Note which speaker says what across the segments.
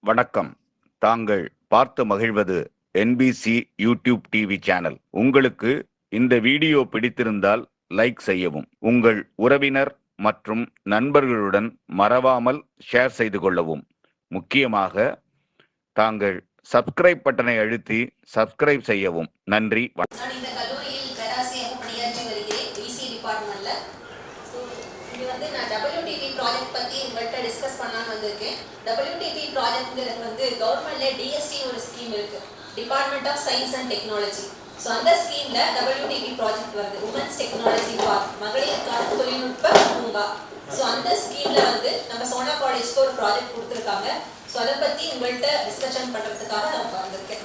Speaker 1: வணக்கம். தாங்கள் பார்த்து மகிழ்வது NBC யூடியூப் டிவி சேனல். உங்களுக்கு இந்த வீடியோ பிடித்திருந்தால் லைக் செய்யவும், உங்கள் உறவினர் மற்றும் நண்பர்களுடன் மறவாமல் ஷேர் செய்து கொள்ளவும். முக்கியமாக தாங்கள் சப்ஸ்கிரைப் பட்டனை அழுத்தி சப்ஸ்கிரைப் செய்யவும். நன்றி.
Speaker 2: நான் இந்த கல்லூரியில் பேராசிரியராக பணியாற்றி வருகிறேன். பிசி டிபார்ட்மெண்ட்ல. இது வந்து நான் WTP ப்ராஜெக்ட் பத்தி உங்கள்கிட்ட டிஸ்கஸ் பண்ணலாம்னு வந்திருக்கேன். WTP ப்ராஜெக்ட்ங்கிறது வந்து கவர்மெண்ட்ல DST ஒரு ஸ்கீம் இருக்கு, department of science and technology. So அந்த ஸ்கீம்ல WTP ப்ராஜெக்ட் வருது, உமன்ஸ் டெக்னாலஜி பார்க், மகளிருக்கான தொழில்நுட்ப பூங்கா. ஸோ அந்த ஸ்கீம்ல வந்து நம்ம சோனா காலேஜ்க்கு ஒரு ப்ராஜெக்ட் கொடுத்துருக்காங்க. ஸோ அதை பத்தி உங்கள்கிட்ட டிஸ்கஷன் பண்றதுக்காக நான் வந்திருக்கேன்.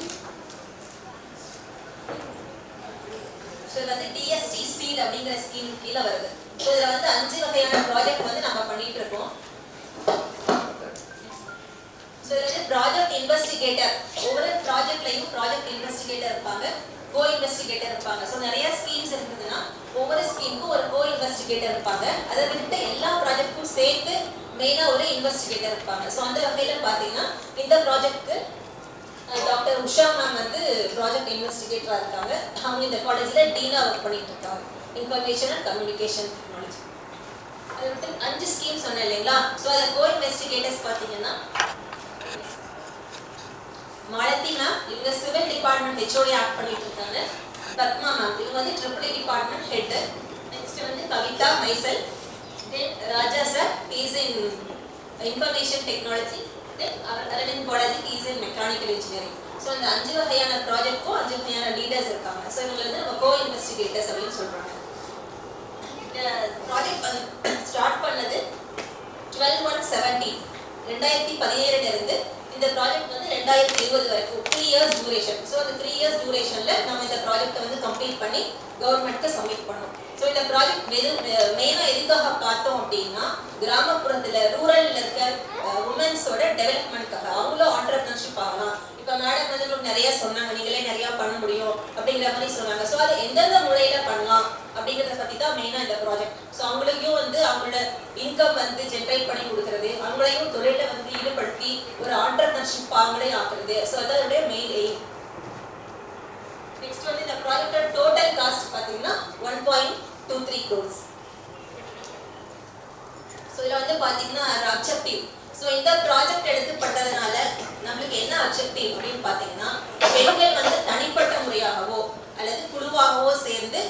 Speaker 2: ஸோ இது வந்து DST சீட் அப்படிங்கிற ஸ்கீம் கீழே வருது. ஸோ இதில் வந்து 5 வகையான ப்ராஜெக்ட் வந்து நம்ம பண்ணிட்டு இருக்கோம். ஸோ இது வந்து ப்ராஜெக்ட் இன்வெஸ்டிகேட்டர், ஒவ்வொரு ப்ராஜெக்ட்லையும் ப்ராஜெக்ட் இன்வெஸ்டிகேட்டர் இருப்பாங்க, கோ இன்வெஸ்டிகேட்டர் இருப்பாங்க. ஸோ நிறைய ஸ்கீம்ஸ் இருக்குதுன்னா ஒவ்வொரு ஸ்கீமுக்கும் ஒரு கோ இன்வெஸ்டிகேட்டர் இருப்பாங்க. அதை விட்டு எல்லா ப்ராஜெக்ட்டுக்கும் சேர்த்து மெயினாக ஒரு இன்வெஸ்டிகேட்டர் இருப்பாங்க. ஸோ அந்த வகையில் பார்த்தீங்கன்னா இந்த ப்ராஜெக்ட்க்கு டாக்டர் உஷா மேம் வந்து ப்ராஜெக்ட் இன்வெஸ்டிகேட்டராக இருக்காங்க. அவங்க இந்த காலேஜில் டீனாக ஒர்க் பண்ணிட்டு இருக்காங்க, இன்ஃபர்மேஷன் அண்ட் கம்யூனிகேஷன் டெக்னாலஜி. அதை விட்டு 5 ஸ்கீம் சொன்னேன் இல்லைங்களா? ஸோ அதை கோ இன்வெஸ்டிகேட்டர்ஸ் பார்த்தீங்கன்னா மாலதி மேம், இவங்க சிவில் டிபார்ட்மெண்ட் HOD ஆக்ட் பண்ணிட்டு இருக்காங்க. பத்மா மேம், இவங்க வந்து ட்ரிபிள் டிபார்ட்மெண்ட் ஹெட். நெக்ஸ்ட் வந்து கவிதா மைசல், then Raja sir, is in information technology, then Aravind Balaji, is in mechanical engineering. So இந்த 5 வகையான ப்ராஜெக்ட்க்கும் 5 வகையான லீடர்ஸ் இருக்காங்க. ஸோ இவங்க வந்து நம்ம கோ இன்வெஸ்டிகேட்டர்ஸ் அப்படின்னு சொல்றாங்க. இந்த ப்ராஜெக்ட் வந்து ஸ்டார்ட் பண்ணது 12/1/17 2017 இருந்து இந்த ப்ராஜெக்ட் வந்து 2020 வரைக்கும் 3 இயர்ஸ் டியூரேஷன். ஸோ அந்த 3 இயர்ஸ் டியூரேஷன்ல நம்ம இந்த ப்ராஜெக்டை வந்து கம்ப்ளீட் பண்ணி கவர்மெண்ட்க்கு சப்மிட் பண்ணோம். ஸோ இந்த ப்ராஜெக்ட் மெயினாக எதுக்காக பார்த்தோம் அப்படின்னா, கிராமப்புறத்தில் ரூரல்ல இருக்க உமன்ஸோட டெவலப்மெண்ட்காக, அவங்களும் ஆண்டர்பிரினர்ஷிப் ஆகலாம். இப்போ மேடம் வந்து உங்களுக்கு நிறைய சொன்னாங்க, நீங்களே நிறையா பண்ண முடியும் அப்படிங்கிற மாதிரி சொன்னாங்க. ஸோ அதை எந்தெந்த முறையில் பண்ணலாம் அப்படிங்கிறத பற்றி தான் மெயினாக இந்த ப்ராஜெக்ட். ஸோ அவங்களையும் வந்து அவங்களோட இன்கம் வந்து ஜென்ரேட் பண்ணி கொடுக்குறது, அவங்களையும் தொழிலை வந்து ஈடுபடுத்தி ஒரு ஆண்டர்பிரினர்ஷிப் அவங்களே ஆக்குறது. ஸோ அதோடைய மெயின் எய்ம். நெக்ஸ்ட் வந்து இந்த ப்ராஜெக்டோட டோட்டல் காஸ்ட் பார்த்தீங்கன்னா 1.23 crores. ஸோ இதில் வந்து பார்த்தீங்கன்னா அப்ஜெக்டிவ். ஸோ இந்த ப்ராஜெக்ட் எடுத்துப்பட்டதுனால நம்மளுக்கு என்ன அப்ஜெக்டிவ் அப்படின்னு பார்த்தீங்கன்னா, பெண்கள் வந்து தனிப்பட்ட முறையாகவோ அல்லது குழுவாகவோ சேர்ந்து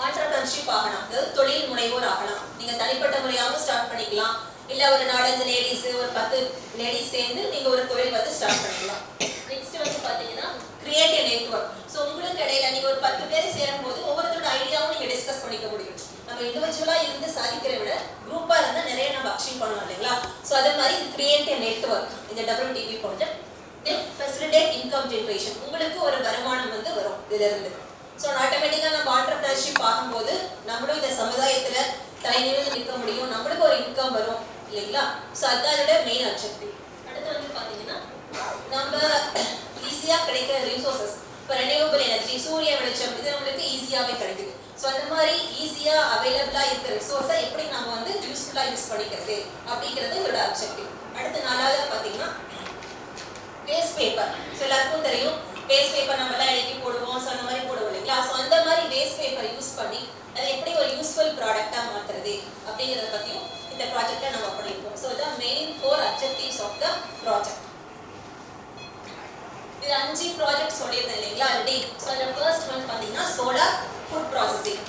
Speaker 2: ஆண்டர்பிரினர்ஷிப் ஆகலாம், அதாவது தொழில் முனைவோர் ஆகலாம். நீங்கள் தனிப்பட்ட முறையாகவும் ஸ்டார்ட் பண்ணிக்கலாம், இல்லை ஒரு 4-5 லேடிஸ், ஒரு 10 லேடிஸ் சேர்ந்து நீங்கள் ஒரு தொழில் வந்து ஸ்டார்ட் பண்ணிக்கலாம். நெக்ஸ்ட் வந்து பார்த்தீங்கன்னா கிரியேட் எ நெட்வொர்க். ஸோ உங்களுக்கு இடையில நீங்கள் ஒரு 10 பேர் சேரும்போது ஒவ்வொருத்தரோட ஐடியாவும் நீங்கள் டிஸ்கஸ் பண்ணிக்க முடியும். நம்ம இண்டிவிஜுவலாக இருந்து சாதிக்கிற விட குரூப்பாக இருந்தால் நிறைய நம்ம அச்சீவ் பண்ணலாம் இல்லைங்களா? ஸோ அதே மாதிரி கிரியேட் எ நெட்வொர்க் இந்த WTP ப்ராஜெக்ட். தென் ஃபெசிலிட்டேட் இன்கம் ஜென்ரேஷன், உங்களுக்கு ஒரு வருமானம் வந்து வரும் இதிலிருந்து. ஸோ ஆட்டோமேட்டிக்காக நம்ம ஆண்டர்பிரினர்ஷிப் ஆகும்போது நம்மளும் இந்த சமுதாயத்தில் தலைநிமிர்ந்து நிற்க முடியும், நம்மளுக்கு ஒரு இன்கம் வரும் இல்லைங்களா? ஸோ அதோட மெயின் அப்ஜெக்டிவ். அடுத்து வந்து பார்த்தீங்கன்னா நம்ம ஈஸியாக கிடைக்கிற ரிசோர்ஸஸ், இப்போ ரெனியூவபிள் எனர்ஜி, சூரிய வெளிச்சம், இது நம்மளுக்கு ஈஸியாகவே கிடைக்குது. ஸோ அந்த மாதிரி ஈஸியாக அவைலபிளாக இருக்கிற ரிசோர்ஸை எப்படி நம்ம வந்து யூஸ்ஃபுல்லாக யூஸ் பண்ணிக்கிறது அப்படிங்கிறது இதோட அப்ஜெக்டிவ். அடுத்து 4வது பார்த்தீங்கன்னா வேஸ்ட் பேப்பர். ஸோ எல்லாருக்கும் தெரியும், வேஸ்ட் பேப்பர் நம்மளாம் எழுதி போடுவோம், ஸோ அந்த மாதிரி போடுவோம் இல்லைங்களா? ஸோ அந்த மாதிரி வேஸ்ட் பேப்பர் யூஸ் பண்ணி அதை எப்படி ஒரு யூஸ்ஃபுல் ப்ராடக்டாக மாற்றுறது அப்படிங்கிறத பற்றியும் இந்த ப்ராஜெக்டை நம்ம பண்ணியிருக்கோம். ஸோ இதான் main 4 objectives of the project. இது 5 ப்ராஜெக்ட் சொல்லியிருந்தேன் இல்லைங்களா ஆல்ரெடி. ஸோ அதில் ஃபர்ஸ்ட் வந்து பார்த்தீங்கன்னா சோலார் ஃபுட் ப்ராசஸிங்.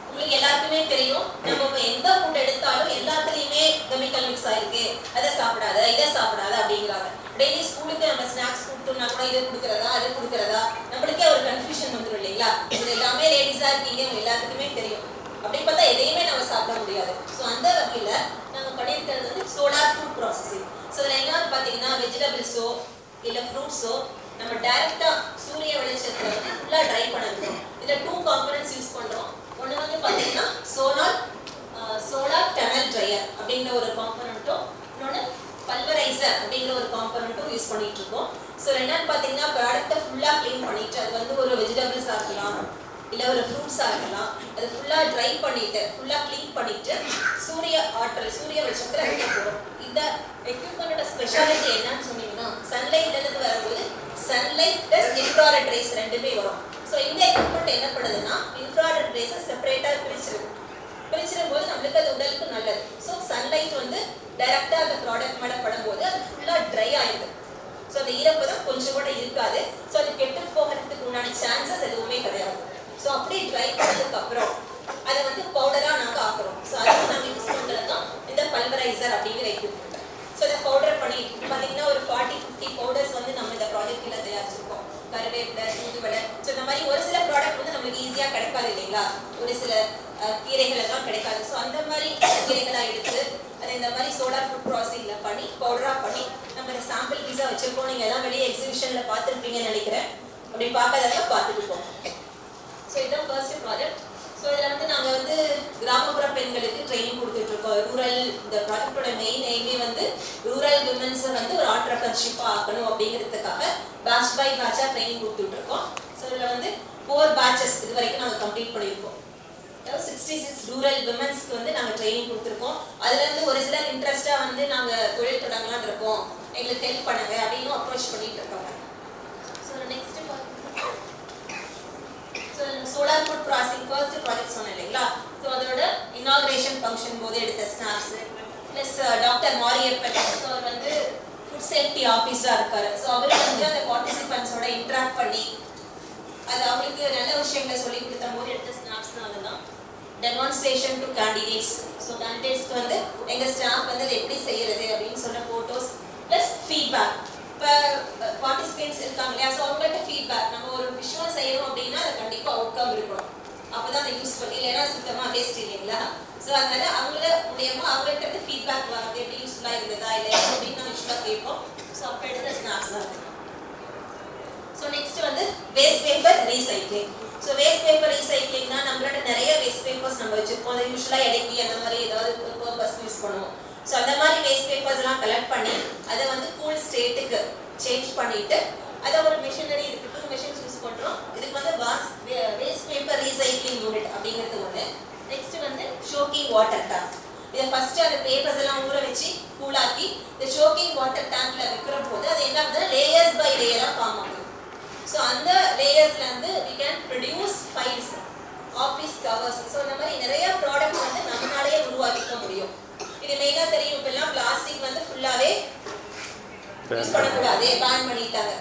Speaker 2: உங்களுக்கு எல்லாருக்குமே தெரியும், நம்ம இப்போ எந்த ஃபுட் எடுத்தாலும் எல்லாத்துலேயுமே கெமிக்கல் மிக்ஸ் ஆயிருக்கு, அதை சாப்பிடாத இதை சாப்பிடாத அப்படிங்கிறாங்க. டெய்லி ஸ்கூலுக்கு நம்ம ஸ்நாக்ஸ் கொடுத்தோம்னா கூட இது கொடுக்குறதா அது கொடுக்குறதா நம்மளுக்கே ஒரு கன்ஃபியூஷன் வந்துடும் இல்லைங்களா? இது எல்லாமே லேடிஸாக இருக்கீங்க, எல்லாத்துக்குமே தெரியும். அப்படி பார்த்தா எதையுமே நம்ம சாப்பிட முடியாது. ஸோ அந்த வகையில் நம்ம பண்ணியிருக்கிறது வந்து சோலார் ஃபுட் ப்ராசஸிங். ஸோ இதில் என்னன்னு பார்த்தீங்கன்னா, வெஜிடபிள்ஸோ இல்லை ஃப்ரூட்ஸோ நம்ம டைரெக்டாக சூரிய வெளிச்சத்தில் வந்து ஃபுல்லாக ட்ரை பண்ணிருக்கோம். இதில் 2 காம்பனன்ட்ஸ் யூஸ் பண்ணுறோம். ஒன்று வந்து பார்த்தீங்கன்னா சோலார் டனல் ட்ரையர் அப்படிங்கிற ஒரு காம்பனண்ட்டும், இன்னொன்று பல்வரைசர் அப்படிங்கிற ஒரு காம்பனண்ட்டும் யூஸ் பண்ணிட்டு இருக்கோம். ஸோ என்னன்னு பார்த்தீங்கன்னா, ப்ராடக்டை ஃபுல்லாக க்ளீன் பண்ணிட்டு, அது வந்து ஒரு வெஜிடபிள்ஸாக இருக்கலாம் இல்லை ஒரு ஃப்ரூட்ஸாக இருக்கலாம், அது ஃபுல்லாக ட்ரை பண்ணிட்டு ஃபுல்லாக க்ளீன் பண்ணிட்டு சூரிய வெளிச்சத்தில் வைக்க போகிறோம். இந்த இந்த எக்யூப்மெண்டோட ஸ்பெஷாலிட்டி என்னன்னு சொன்னீங்கன்னா சன்லைட்ல இருந்து வரும்போது சன்லைட் பிளஸ் இன்ஃப்ராரெட் ரேஸ் ரெண்டுமே வரும். ஸோ இந்த எக்யூப்மெண்ட் என்ன பண்ணுதுன்னா இன்ஃப்ராரெட் ரேஸை செப்பரேட்டாக பிரிச்சிடும் போது நம்மளுக்கு அது உடலுக்கு நல்லது. ஸோ சன்லைட் வந்து டைரக்டாக அந்த ப்ராடக்ட் மேலே படும்போது அது ஃபுல்லாக ட்ரை ஆயிடுது. ஸோ அந்த ஈரப்பதம் கொஞ்சம் கூட இருக்காது. ஸோ அது கெட்டு போகிறதுக்கு உண்டான சான்சஸ் எதுவுமே கிடையாது. ஸோ அப்படியே ட்ரை பண்ணதுக்கு அப்புறம் அதை வந்து பவுடராக நாங்கள் ஆக்குறோம். ஸோ அதுக்கு நாங்கள் யூஸ் பண்ணுறது தான் இந்த பல்வரைசர் அப்படிங்கிற எக்யூப்மெண்ட். ஸோ இதை பவுடர் பண்ணி பார்த்தீங்கன்னா ஒரு 40-50 பவுடர்ஸ் வந்து நம்ம இந்த ப்ராஜெக்டில் தயாரிச்சிருக்கோம். கருவேப்பிலை, தூதுவளை. ஸோ இந்த மாதிரி ஒரு சில ப்ராடக்ட் வந்து நம்மளுக்கு ஈஸியாக கிடைக்காது இல்லைங்களா, ஒரு சில கீரைகள் எல்லாம் கிடைக்காது. ஸோ அந்த மாதிரி கீரைகளாக எடுத்து அதை இந்த மாதிரி சோடா ஃபுட் ப்ராசஸிங்கில் பண்ணி பவுடராக பண்ணி நம்ம இந்த சாம்பிள் பீஸாக வச்சுருக்கோம். நீங்கள் எல்லாம் வெளியே எக்ஸிபிஷனில் பார்த்துருப்பீங்கன்னு நினைக்கிறேன். அப்படி பார்க்காதெல்லாம் பார்த்துருக்கோம். ஸோ இதுதான் ஃபர்ஸ்ட் ப்ராஜெக்ட். ஸோ இதில் வந்து நாங்கள் வந்து கிராமப்புற பெண்களுக்கு ட்ரைனிங் கொடுத்துட்ருக்கோம். ரூரல் இந்த ப்ராஜெக்டோட மெயின் எய்மே வந்து ரூரல் விமன்ஸை வந்து ஒரு ஆண்டர்பிரனர்ஷிப்பாக ஆக்கணும் அப்படிங்கிறதுக்காக பேட்ச் பை பேட்சாக ட்ரைனிங் கொடுத்துட்ருக்கோம். ஸோ இதில் வந்து 4 பேட்சஸ் இது வரைக்கும் நாங்கள் கம்ப்ளீட் பண்ணியிருக்கோம். 66 ரூரல் விமன்ஸ்க்கு வந்து நாங்கள் ட்ரைனிங் கொடுத்துருக்கோம். அதுலேருந்து ஒரு சிலர் இன்ட்ரெஸ்ட்டாக வந்து நாங்கள் தொழில் தொடங்கலான்னு இருக்கோம், எங்களுக்கு ஹெல்ப் பண்ணுங்க அப்படின்னு அப்ரோச் பண்ணிட்டு இருக்காங்க. So next solar food processing first project சொன்னேன் இல்லைங்களா. ஸோ அதோட இனாகிரேஷன் ஃபங்க்ஷன் போது எடுத்த snaps plus doctor Mariappan. So அவர் வந்து ஃபுட் சேஃப்டி ஆஃபீஸராக இருக்காரு. ஸோ அவர் வந்து அந்த பார்ட்டிசிபென்ட்ஸோட இன்ட்ராக்ட் பண்ணி அது அவங்களுக்கு நல்ல விஷயங்களை சொல்லி கொடுத்த போது எடுத்த ஸ்னாப்ஸ் தான் அதெல்லாம். Demonstration to candidates. ஸோ கேண்டிடேட்ஸ்க்கு வந்து எங்கள் ஸ்டாஃப் வந்து அதை எப்படி செய்யறது அப்படின்னு சொன்ன ஃபோட்டோஸ் ப்ளஸ் ஃபீட்பேக். இப்போ பார்ட்டிசிபென்ட்ஸ் இருக்காங்க இல்லையா, ஸோ அவங்கள்ட்ட ஃபீட்பேக். நம்ம ஒரு விஷயம் செய்யணும் அப்படின்னா அது கண்டிப்பாக அவுட்கம் இருக்கணும், அப்போ தான் அதை யூஸ் பண்ணி, இல்லைன்னா சுத்தமாக வேஸ்ட் இல்லைங்களா. ஸோ அதனால அவங்கள மூலியமாக அவங்கள்ட்ட இருந்து ஃபீட்பேக் வராது, எப்படி யூஸ்ஃபுல்லாக இருந்ததா இல்லையா அப்படின்னு நம்ம யூஸ்ஃபுல்லாக கேட்போம். ஸோ அப்போ எடுத்த ஸ்னாப்ஸ் தான் இருக்குது. ஸோ நெக்ஸ்ட் வந்து waste paper recycling. So waste paper ரீசைக்ளிங்னா நம்மளோட நிறைய வேஸ்ட் பேப்பர்ஸ் நம்ம வச்சுருப்போம். அதை யூஸ்வலாக இடைக்கி அந்த மாதிரி ஏதாவது ஒரு பர்பஸ் யூஸ் பண்ணுவோம். ஸோ அந்த மாதிரி வேஸ்ட் பேப்பர்ஸ்லாம் கலெக்ட் பண்ணி அதை வந்து கூல் ஸ்டேட்டுக்கு சேஞ்ச் பண்ணிவிட்டு அதை ஒரு மிஷினரி இருக்குது, 2 மிஷின்ஸ் யூஸ் பண்ணுறோம். இதுக்கு வந்து வேஸ்ட் பேப்பர் ரீசைக்ளிங் யூனிட் அப்படிங்கிறது ஒன்று. நெக்ஸ்ட் வந்து ஷோக்கிங் வாட்டர் டேங்க். இதை ஃபஸ்ட்டு அந்த பேப்பர்ஸ் எல்லாம் ஊற வச்சு கூலாக்கி இந்த ஷோக்கிங் வாட்டர் டேங்க்ல வைக்கிற போது அது என்ன ஆகுதுன்னா லேயர்ஸ் பை லேயராக ஃபார்ம் ஆகுது. ஸோ அந்த லேயர்ஸ்லேருந்து we can produce files, office covers. So இந்த மாதிரி நிறைய ப்ராடக்ட் வந்து நம்மளாலேயே உருவாக்கிக்க முடியும். இது மெயினாக தெரியும், இப்பெல்லாம் பிளாஸ்டிக் வந்து ஃபுல்லாகவே யூஸ் பண்ணக்கூடாது, பேன் பண்ணிட்டாங்க.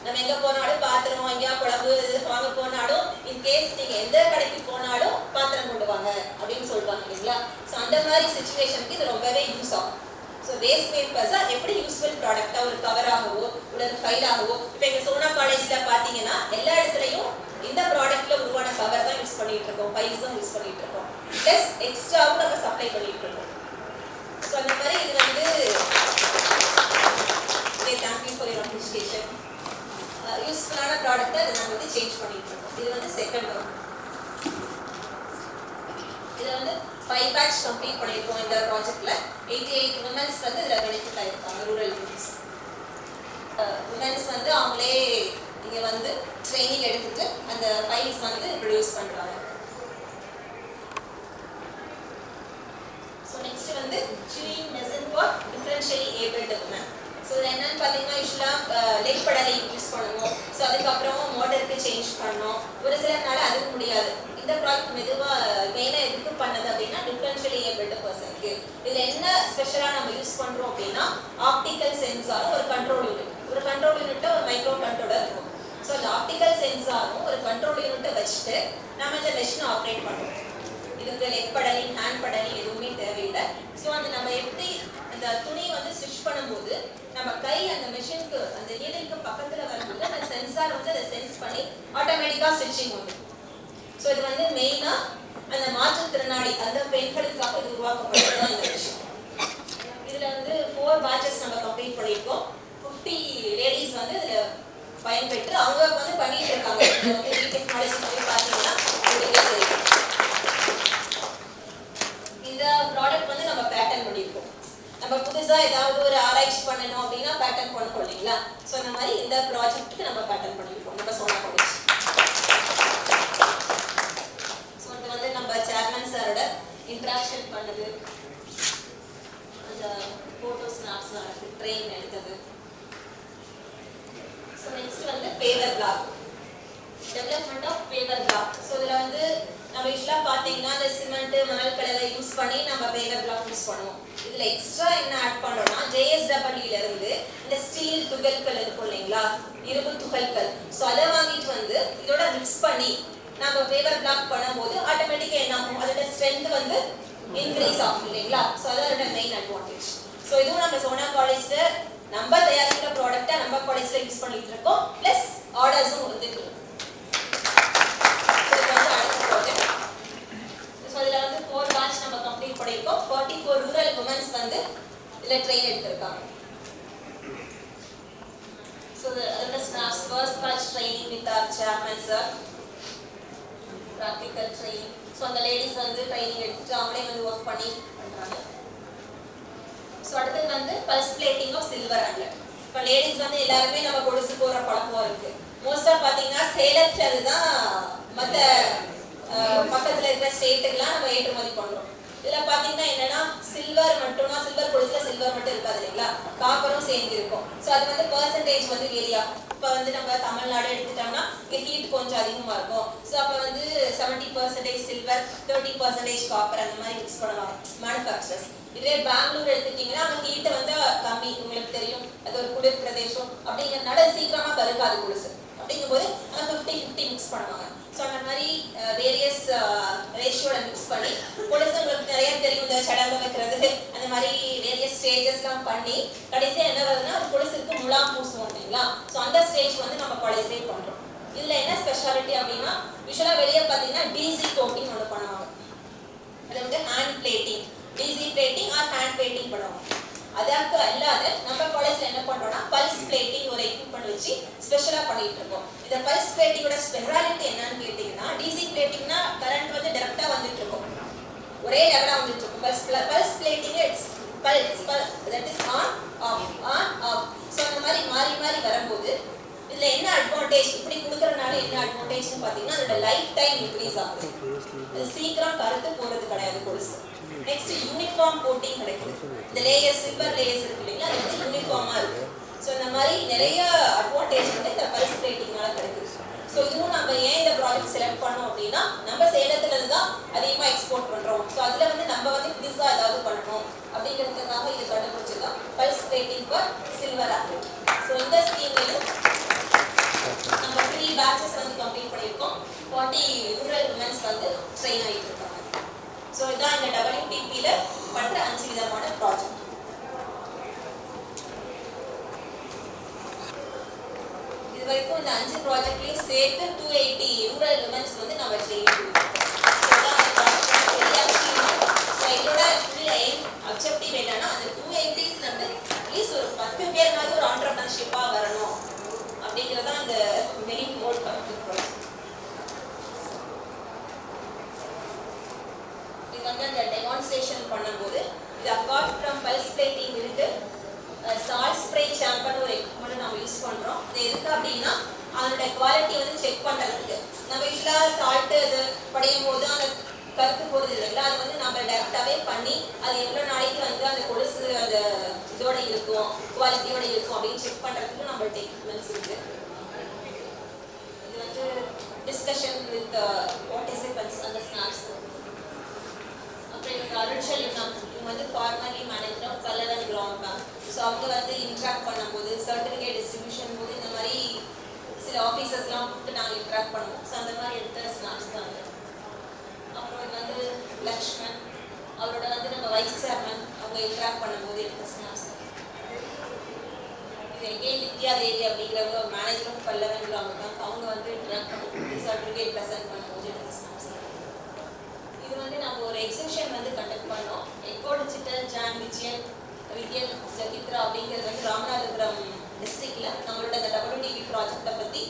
Speaker 2: நம்ம எங்கே போனாலும் பாத்திரம் எங்கேயா குழம்பு வாங்க போனாலும் இன்கேஸ் நீங்கள் எந்த கடைக்கு போனாலும் பாத்திரம் கொண்டு வாங்க அப்படின்னு சொல்லுவாங்க இல்லைங்களா. ஸோ அந்த மாதிரி சுச்சுவேஷனுக்கு இது ரொம்பவே யூஸ் ஆகும். ஸோ வேஸ்ட் பேப்பர்ஸை எப்படி யூஸ்ஃபுல் ப்ராடக்டாக ஒரு கவராகவோ இல்லை ஒரு ஃபைலாகவோ, இப்போ எங்கள் சோனா காலேஜில் பார்த்தீங்கன்னா எல்லா இடத்துலையும் இந்த ப்ராடக்ட்டில் உருவான கவர் தான் யூஸ் பண்ணிகிட்டு இருக்கோம், ஃபைல்ஸ் தான் யூஸ் பண்ணிகிட்டு இருக்கோம். ப்ளஸ் எக்ஸ்ட்ராவும் நம்ம சப்ளை பண்ணிகிட்டு இருக்கோம். ஸோ அந்த மாதிரி இது வந்து தேங்க்யூ ஃபார் யுவர் அப்ரிசியேஷன். யூஸ்ஃபுல்லான ப்ராடக்ட்டை அதை நாங்கள் வந்து சேஞ்ச் பண்ணிகிட்டு இருக்கோம். இது வந்து செகண்ட் ஒன். இதை வந்து 5 பேட்ச் கம்ப்ளீட் பண்ணியிருக்கோம் இந்த ப்ராஜெக்டில். 88 விமன்ஸ் வந்து இதில் பெனிஃபிட் ஆகிருக்காங்க, ரூரல் விமன்ஸ். விமன்ஸ் வந்து அவங்களே இங்கே வந்து ட்ரைனிங் எடுத்துட்டு அந்த ஃபைல்ஸ் வந்து ப்ரொடியூஸ் பண்ணுறாங்க. ஸோ நெக்ஸ்ட் வந்து chewing machine for differentially abled women. So இதில் என்னென்னு பார்த்தீங்கன்னா யூஸ்வலாக லெக் படலை யூஸ் பண்ணுவோம். ஸோ அதுக்கப்புறம் மோட்டருக்கு சேஞ்ச் பண்ணோம். ஒரு சிலர்னால அதுக்கு முடியாது. இந்த ப்ராஜெக்ட் மெதுவாக மெயினாக எதுக்கு பண்ணது அப்படின்னா டிஃபரன்ஷியலி ஏபிள்டு பர்சனுக்கு. இதில் என்ன ஸ்பெஷலாக நம்ம யூஸ் பண்ணுறோம் அப்படின்னா ஆப்டிக்கல் சென்சாரும் ஒரு கண்ட்ரோல் யூனிட். ஒரு கண்ட்ரோல் யூனிட்டில் ஒரு மைக்ரோ கண்ட்ரோலர் இருக்கும். ஸோ அந்த ஆப்டிக்கல் சென்சாரும் ஒரு கண்ட்ரோல் யூனிட்டை வச்சுட்டு நம்ம இந்த மெஷினை ஆப்ரேட் பண்ணுறோம். இதுக்கு லெக் படலி ஹேண்ட் படலி எதுவுமே தேவையில்லை. ஸோ அந்த நம்ம எப்படி அந்த துணி வந்து ஸ்டிச் பண்ணும்போது நம்ம கை அந்த மெஷினுக்கு அந்த நீடலுக்கு பக்கத்தில் வரும்போது அந்த சென்சார் வந்து அதை சென்ஸ் பண்ணி ஆட்டோமேட்டிக்காக ஸ்டிச்சிங் வந்து. ஸோ இது வந்து மெயினாக அந்த மாற்றுத்திறனாளி அந்த பெண்களுக்காக இது உருவாக்கப்படுறது தான் இந்த விஷயம். இதில் வந்து 4 பேட்சஸ் நம்ம கம்ப்ளீட் பண்ணியிருக்கோம். 50 லேடிஸ் வந்து இதில் பயன்பெற்று அவங்க வந்து பண்ணிட்டு இருக்காங்க. இதில் வந்து டெக்னாலஜி போய் பார்த்தீங்கன்னா தெரியும். இந்த ப்ராடக்ட் வந்து நம்ம பேட்டர்ன் பண்ணியிருக்கோம். நம்ம புதுசாக ஏதாவது ஒரு ஆராய்ச்சி பண்ணணும் அப்படின்னா பேட்டர்ன் பண்ணுறோம் இல்லைங்களா. ஸோ அந்த மாதிரி இந்த ப்ராஜெக்ட்டுக்கு நம்ம பேட்டர்ன் பண்ணியிருக்கோம் நம்ம சோனா காலேஜ். ஸோ இது வந்து நம்ம சேர்மன் சாரோட இன்ட்ராக்ஷன் பண்ணது அந்த ஃபோட்டோஸ் பண்ணுது. ஸோ நெக்ஸ்ட் வந்து paver block, development of paver block. So இதில் வந்து நம்ம யூஸ்வலாக பார்த்தீங்கன்னா இந்த சிமெண்ட் மணல் கலரை யூஸ் பண்ணி நம்ம பேவர் பிளாக் யூஸ் பண்ணுவோம். இதில் எக்ஸ்ட்ரா என்ன ஆட் பண்ணுறோம்னா JSW இருந்து இந்த ஸ்டீல் துகள்கள் இருக்கும் இல்லைங்களா, இரும்பு துகள்கள். ஸோ அதை வாங்கிட்டு வந்து இதோட மிக்ஸ் பண்ணி நம்ம பேவர் பிளாக் பண்ணும்போது ஆட்டோமேட்டிக்காக என்ன ஆகும், அதோட ஸ்ட்ரென்த் வந்து இன்க்ரீஸ் ஆகும் இல்லைங்களா. ஸோ அதோட மெயின் அட்வான்டேஜ். ஸோ இதுவும் நம்ம சோனா காலேஜில் நம்ம தயாரிக்கிற ப்ராடக்டை நம்ம காலேஜில் யூஸ் பண்ணிட்டு இருக்கோம். ப்ளஸ் ஆர்டர்ஸும் வந்துருக்கு. ஸோ இதில் வந்து 4 பேட்ச் நம்ம கம்ப்ளீட் பண்ணியிருக்கோம். 44 ரூரல் உமன்ஸ் வந்து இதில் ட்ரெயின் எடுத்திருக்காங்க. ஸோ அதோட snaps first batch training with our chairman sir, practical training. So அந்த லேடிஸ் வந்து ட்ரைனிங் எடுத்துட்டு அவங்களே வந்து ஒர்க் பண்ணி பண்ணுறாங்க. ஸோ அடுத்தது வந்து pulse plating of silver anklet. இப்போ லேடிஸ் வந்து எல்லாருமே நம்ம கொலுசு போகிற பழக்கம் இருக்கு. மோஸ்ட்டாக பார்த்தீங்கன்னா சேலத்தில் அதுதான் மற்ற பக்கத்தில் இருக்கிற ஸ்டேட்டுக்கெல்லாம் நம்ம ஏற்றுமதி பண்ணுறோம். இதில் பார்த்தீங்கன்னா என்னன்னா சில்வர் மட்டும்னா சில்வர் கொலுசில் சில்வர் மட்டும் இருக்காது இல்லைங்களா, காப்பரும் சேர்ந்து இருக்கும். ஸோ அது வந்து பர்சன்டேஜ் வந்து வேரி ஆகும். இப்போ வந்து நம்ம தமிழ்நாடு எடுத்துட்டோம்னா இங்கே ஹீட் கொஞ்சம் அதிகமாக இருக்கும். ஸோ அப்போ வந்து 70% சில்வர் 30% காப்பர் அந்த மாதிரி மிக்ஸ் பண்ணுவாங்க மேனுஃபேக்சரர்ஸ். இதே பெங்களூர் எடுத்துட்டீங்கன்னா அங்கே ஹீட்டை வந்து கம்மி, உங்களுக்கு தெரியும் அது ஒரு குளிர் பிரதேசம் அப்படிங்கிறதுனால சீக்கிரமாக கருக்காது கொலுசு. அப்படிங்கும்போது அங்கே 50-50 மிக்ஸ் பண்ணுவாங்க. ஸோ அந்த மாதிரி வேரியஸ் ரேஷியோட மிக்ஸ் பண்ணி கொலுசு உங்களுக்கு நிறைய தெரியும், இந்த சடங்கு வைக்கிறது அந்த மாதிரி வேரியஸ் ஸ்டேஜஸ்லாம் பண்ணி கடைசியாக என்ன வருதுன்னா அது கொலுசுக்கு முலாம் பூசுவோம் இல்லைங்களா. ஸோ அந்த ஸ்டேஜ் வந்து நம்ம காலேஜ்லேயே பண்ணுறோம். இதில் என்ன ஸ்பெஷாலிட்டி அப்படின்னா யூஸ்வலாக வெளியே பார்த்தீங்கன்னா டிசி கோட்டிங் ஒன்று பண்ணுவாங்க. அது வந்து hand plating, DC plating or hand plating பண்ணுவாங்க. அதற்கு அல்லாத நம்ம காலேஜ்ல என்ன பண்றோம்னா பல்ஸ் பிளேட்டிங் ஒரு எக்யூப்மெண்ட் வச்சு ஸ்பெஷலா பண்ணிட்டு இருக்கோம். இந்த பல்ஸ் பிளேட்டிங்கோட ஸ்பெஷாலிட்டி என்னன்னு கேட்டீங்கன்னா, டிசி பிளேட்டிங்னா கரண்ட் வந்து டைரக்டா வந்துட்டு இருக்கும், ஒரே லெவலா வந்துட்டு இருக்கும். Pulse plating it's pulse that is on off. So அந்த மாதிரி மாறி மாறி வரும்போது இதுல என்ன அட்வான்டேஜ், இப்படி கொடுக்கறதுனால என்ன அட்வான்டேஜ்னு பார்த்தீங்கன்னா அதோட லைஃப் டைம் இன்க்ரீஸ் ஆகுது. அது சீக்கிரம் கருத்து போறது கிடையாது கொலுசு. நெக்ஸ்ட் யூனிஃபார்ம் கோட்டிங் கிடைக்குது. இந்த லேயர்ஸ் சில்வர் லேயர்ஸ் இருக்கு இல்லைங்களா, அது வந்து யூனிஃபார்மா இருக்கு. ஸோ இந்த மாதிரி நிறைய அட்வான்டேஜ் வந்து இந்த பல்ஸ் பிளேட்டிங்னால கிடைக்குது. ஸோ இதுவும் நம்ம ஏன் இந்த ப்ராஜெக்ட் செலக்ட் பண்ணோம் அப்படின்னா நம்ம சேலத்துல இருந்து தான் அதிகமாக எக்ஸ்போர்ட் பண்றோம். ஸோ அதுல வந்து நம்ம வந்து புதுசா ஏதாவது பண்ணணும் அப்படிங்கிறதுக்காக இது கண்டுபிடிச்சிருக்கோம் pulse plating for silver anklet. So இந்த ஸ்கீம்லையும் நம்ம 3 பேட்சஸ் வந்து கம்ப்ளீட் பண்ணியிருக்கோம். 40 ரூரல் உமன்ஸ் வந்து ட்ரெயின் ஆகிட்டு இருக்காங்க. ஸோ இதுதான் இந்த WTP-ல பண்ற 5 விதமான ப்ராஜெக்ட். இது வரைக்கும் இந்த 5 ப்ராஜெக்ட்லையும் சேர்த்து 280 ரூரல் உமன்ஸ் வந்து நம்ம ட்ரெயின் கொடுத்துருக்கோம். இதோட அப்ஜெக்டிவ் என்னன்னா அந்த 280s வந்து அட்லீஸ்ட் ஒரு 10 பேர்னாவது ஒரு ஆண்டர்பிரினர்ஷிப்பா வரணும் அப்படிங்கிறதான் அந்த மெயின் கோல் ப்ராஜெக்ட். இது வந்து அந்த டெமான்ஸ்ட்ரேஷன் பண்ணும்போது இது அப்பார்ட் ஃப்ரம் பல்ஸ் பிளேட்டிங் இருக்கு சால்ட் ஸ்ப்ரே சாம்பர் ஒரு எக்யூப்மெண்ட் நம்ம யூஸ் பண்றோம். அது எதுக்கு அப்படின்னா அதோட குவாலிட்டி வந்து செக் பண்றதுக்கு. நம்ம யூஸ்வலாக சால்ட் இது படியும் போது அந்த கருத்து போகிறது இல்லைங்களா, அது வந்து நம்ம டேரெக்டாகவே பண்ணி அது எவ்வளோ நாளைக்கு வந்து அந்த கொலுசு அந்த இதோட இருக்கும் குவாலிட்டியோட இருக்கும் அப்படின்னு செக் பண்ணுறதுக்கு நம்மள்ட்ட எக்யூப்மெண்ட்ஸ் இருக்கு. இது வந்து டிஸ்கஷன் வித் பார்ட்டிசிபென்ட்ஸ் அந்த ஸ்னாப்ஸ். அப்புறம் இவங்க அருட்சல் இவங்க வந்து formally manager of colour and ground bank. So அவங்க வந்து இன்ட்ராக்ட் பண்ணும்போது சர்டிஃபிகேட் டிஸ்ட்ரிபியூஷன் போது இந்த மாதிரி சில ஆஃபீஸர்ஸ்லாம் கூப்பிட்டு நாங்கள் இன்ட்ராக்ட் பண்ணுவோம். ஸோ அந்த மாதிரி எடுத்த ஸ்னாப்ஸ் தான். அப்புறம் இது வந்து லக்ஷ்மன் அவரோட வந்து நம்ம வைஸ் சேர்மன் அவங்க இன்ட்ராக்ட் பண்ணும்போது எடுத்த ஸ்னாப்ஸ். இது எகெயின் வித்யா தேவி அப்படிங்கிறவங்க manager of colour and ground bank அவங்க வந்து இன்ட்ராக்ட் பண்ணும்போது சர்டிஃபிகேட் ப்ரெசென்ட் பண்ணும்போது எடுத்த ஸ்னாப்ஸ். இது வந்து நம்ம ஒரு எக்ஸிபிஷன் வந்து கண்டக்ட் பண்ணோம். எக்கோ டிஜிட்டல் ஜான் விஜயன் ஜகித்ரா அப்படிங்கிறது வந்து ராமநாதபுரம் டிஸ்ட்ரிக்ட்ல நம்மளோட அந்த WTP ப்ராஜெக்டை பற்றி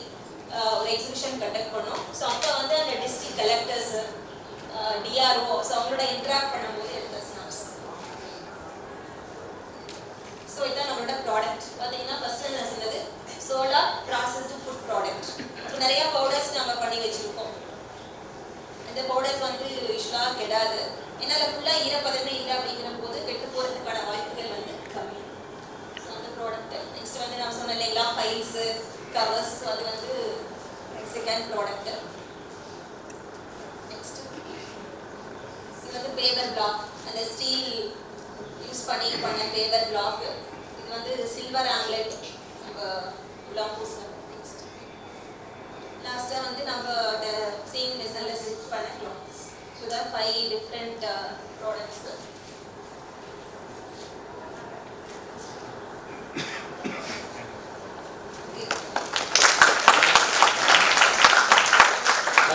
Speaker 2: ஒரு எக்ஸிபிஷன் கண்டக்ட் பண்ணோம். ஸோ அப்போ வந்து அந்த டிஸ்ட்ரிக்ட் கலெக்டர்ஸ் DRO ஸோ அவங்களோட இன்ட்ராக்ட் பண்ணும்போது எடுத்த ஸ்னாப்ஸ். ஸோ இதுதான் நம்மளோட ப்ராடக்ட். பார்த்தீங்கன்னா ஃபர்ஸ்ட் என்ன சொன்னது சோலார் ப்ராசஸ்டு ஃபுட் ப்ராடக்ட். நிறைய பவுடர்ஸ் நம்ம பண்ணி வச்சுருக்கோம். இந்த பவுடர்ஸ் வந்து யூஸ்வலாக கெடாது. என்னால் ஃபுல்லாக ஈரப்பதமே இல்லை அப்படிங்கிற போது கெட்டு போகிறதுக்கான வாய்ப்புகள் வந்து கம்மி. ஸோ அந்த ப்ராடக்ட்டு ஃபைல்ஸ் கவர்ஸ், அது வந்து செகண்ட் ப்ராடக்ட். நெக்ஸ்ட் இது வந்து பேப்பர் பிளாக், அந்த ஸ்டீல் யூஸ் பண்ணி பண்ண பேப்பர் பிளாக். இது வந்து சில்வர் ஆம்லெட் நம்ம பிளாக் யூஸ் பண்ணோம். நெக்ஸ்ட் லாஸ்ட்டாக வந்து நம்ம சேம் டிசைனில் ஸ்டிச் பண்ண கிளாத்ஸ். ஸோ தான் 5 different products.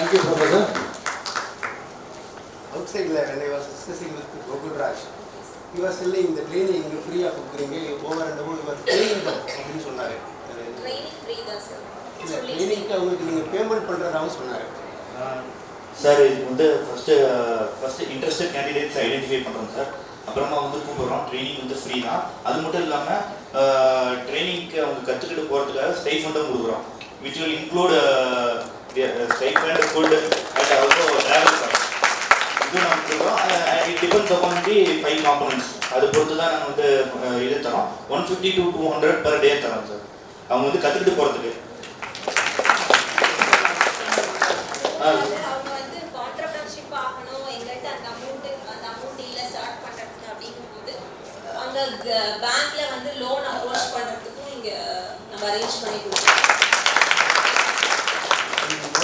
Speaker 3: Thank you, Professor.
Speaker 4: Outside, when I was discussing with Gokul Raj, he was telling the training free of cooking over and over. You were training them.
Speaker 2: Training free தான் sir.
Speaker 4: ட்ரைனிங்க்கு அவங்களுக்கு நீங்கள் payment பண்ணுறதாகவும் சொன்னார்
Speaker 5: sir. இது வந்து first interested candidates identify பண்ணுறோம் sir. அப்புறமா வந்து கூப்பிடுறோம். ட்ரைனிங் வந்து ஃப்ரீ தான். அது மட்டும் இல்லாமல் ட்ரைனிங்க்கு அவங்க கற்றுக்கிட்டு போகிறதுக்காக ஸ்டைஃபண்டும் கொடுக்குறோம். Which will include stipend, food and also travel cost. இதுவும் நாங்கள் கொடுக்குறோம். It depends upon the 5 components. அது பொறுத்து தான் நாங்கள் வந்து இது தரோம். 150 to 200 per day தரோம் சார், அவங்க வந்து கற்றுக்கிட்டு போகிறதுக்கு.
Speaker 2: அவங்க வந்து கான்ட்ரப்ரனர்ஷிப் ஆகணும், எங்கள்கிட்ட அந்த அமௌண்ட் இல்லை ஸ்டார்ட் பண்ணுறதுக்கு அப்படிங்கும்போது அவங்க பேங்க்ல வந்து லோன் அப்ரோச் பண்ணுறதுக்கும் இங்கே நம்ம அரேஞ்ச் பண்ணி கொடுக்குறோம்.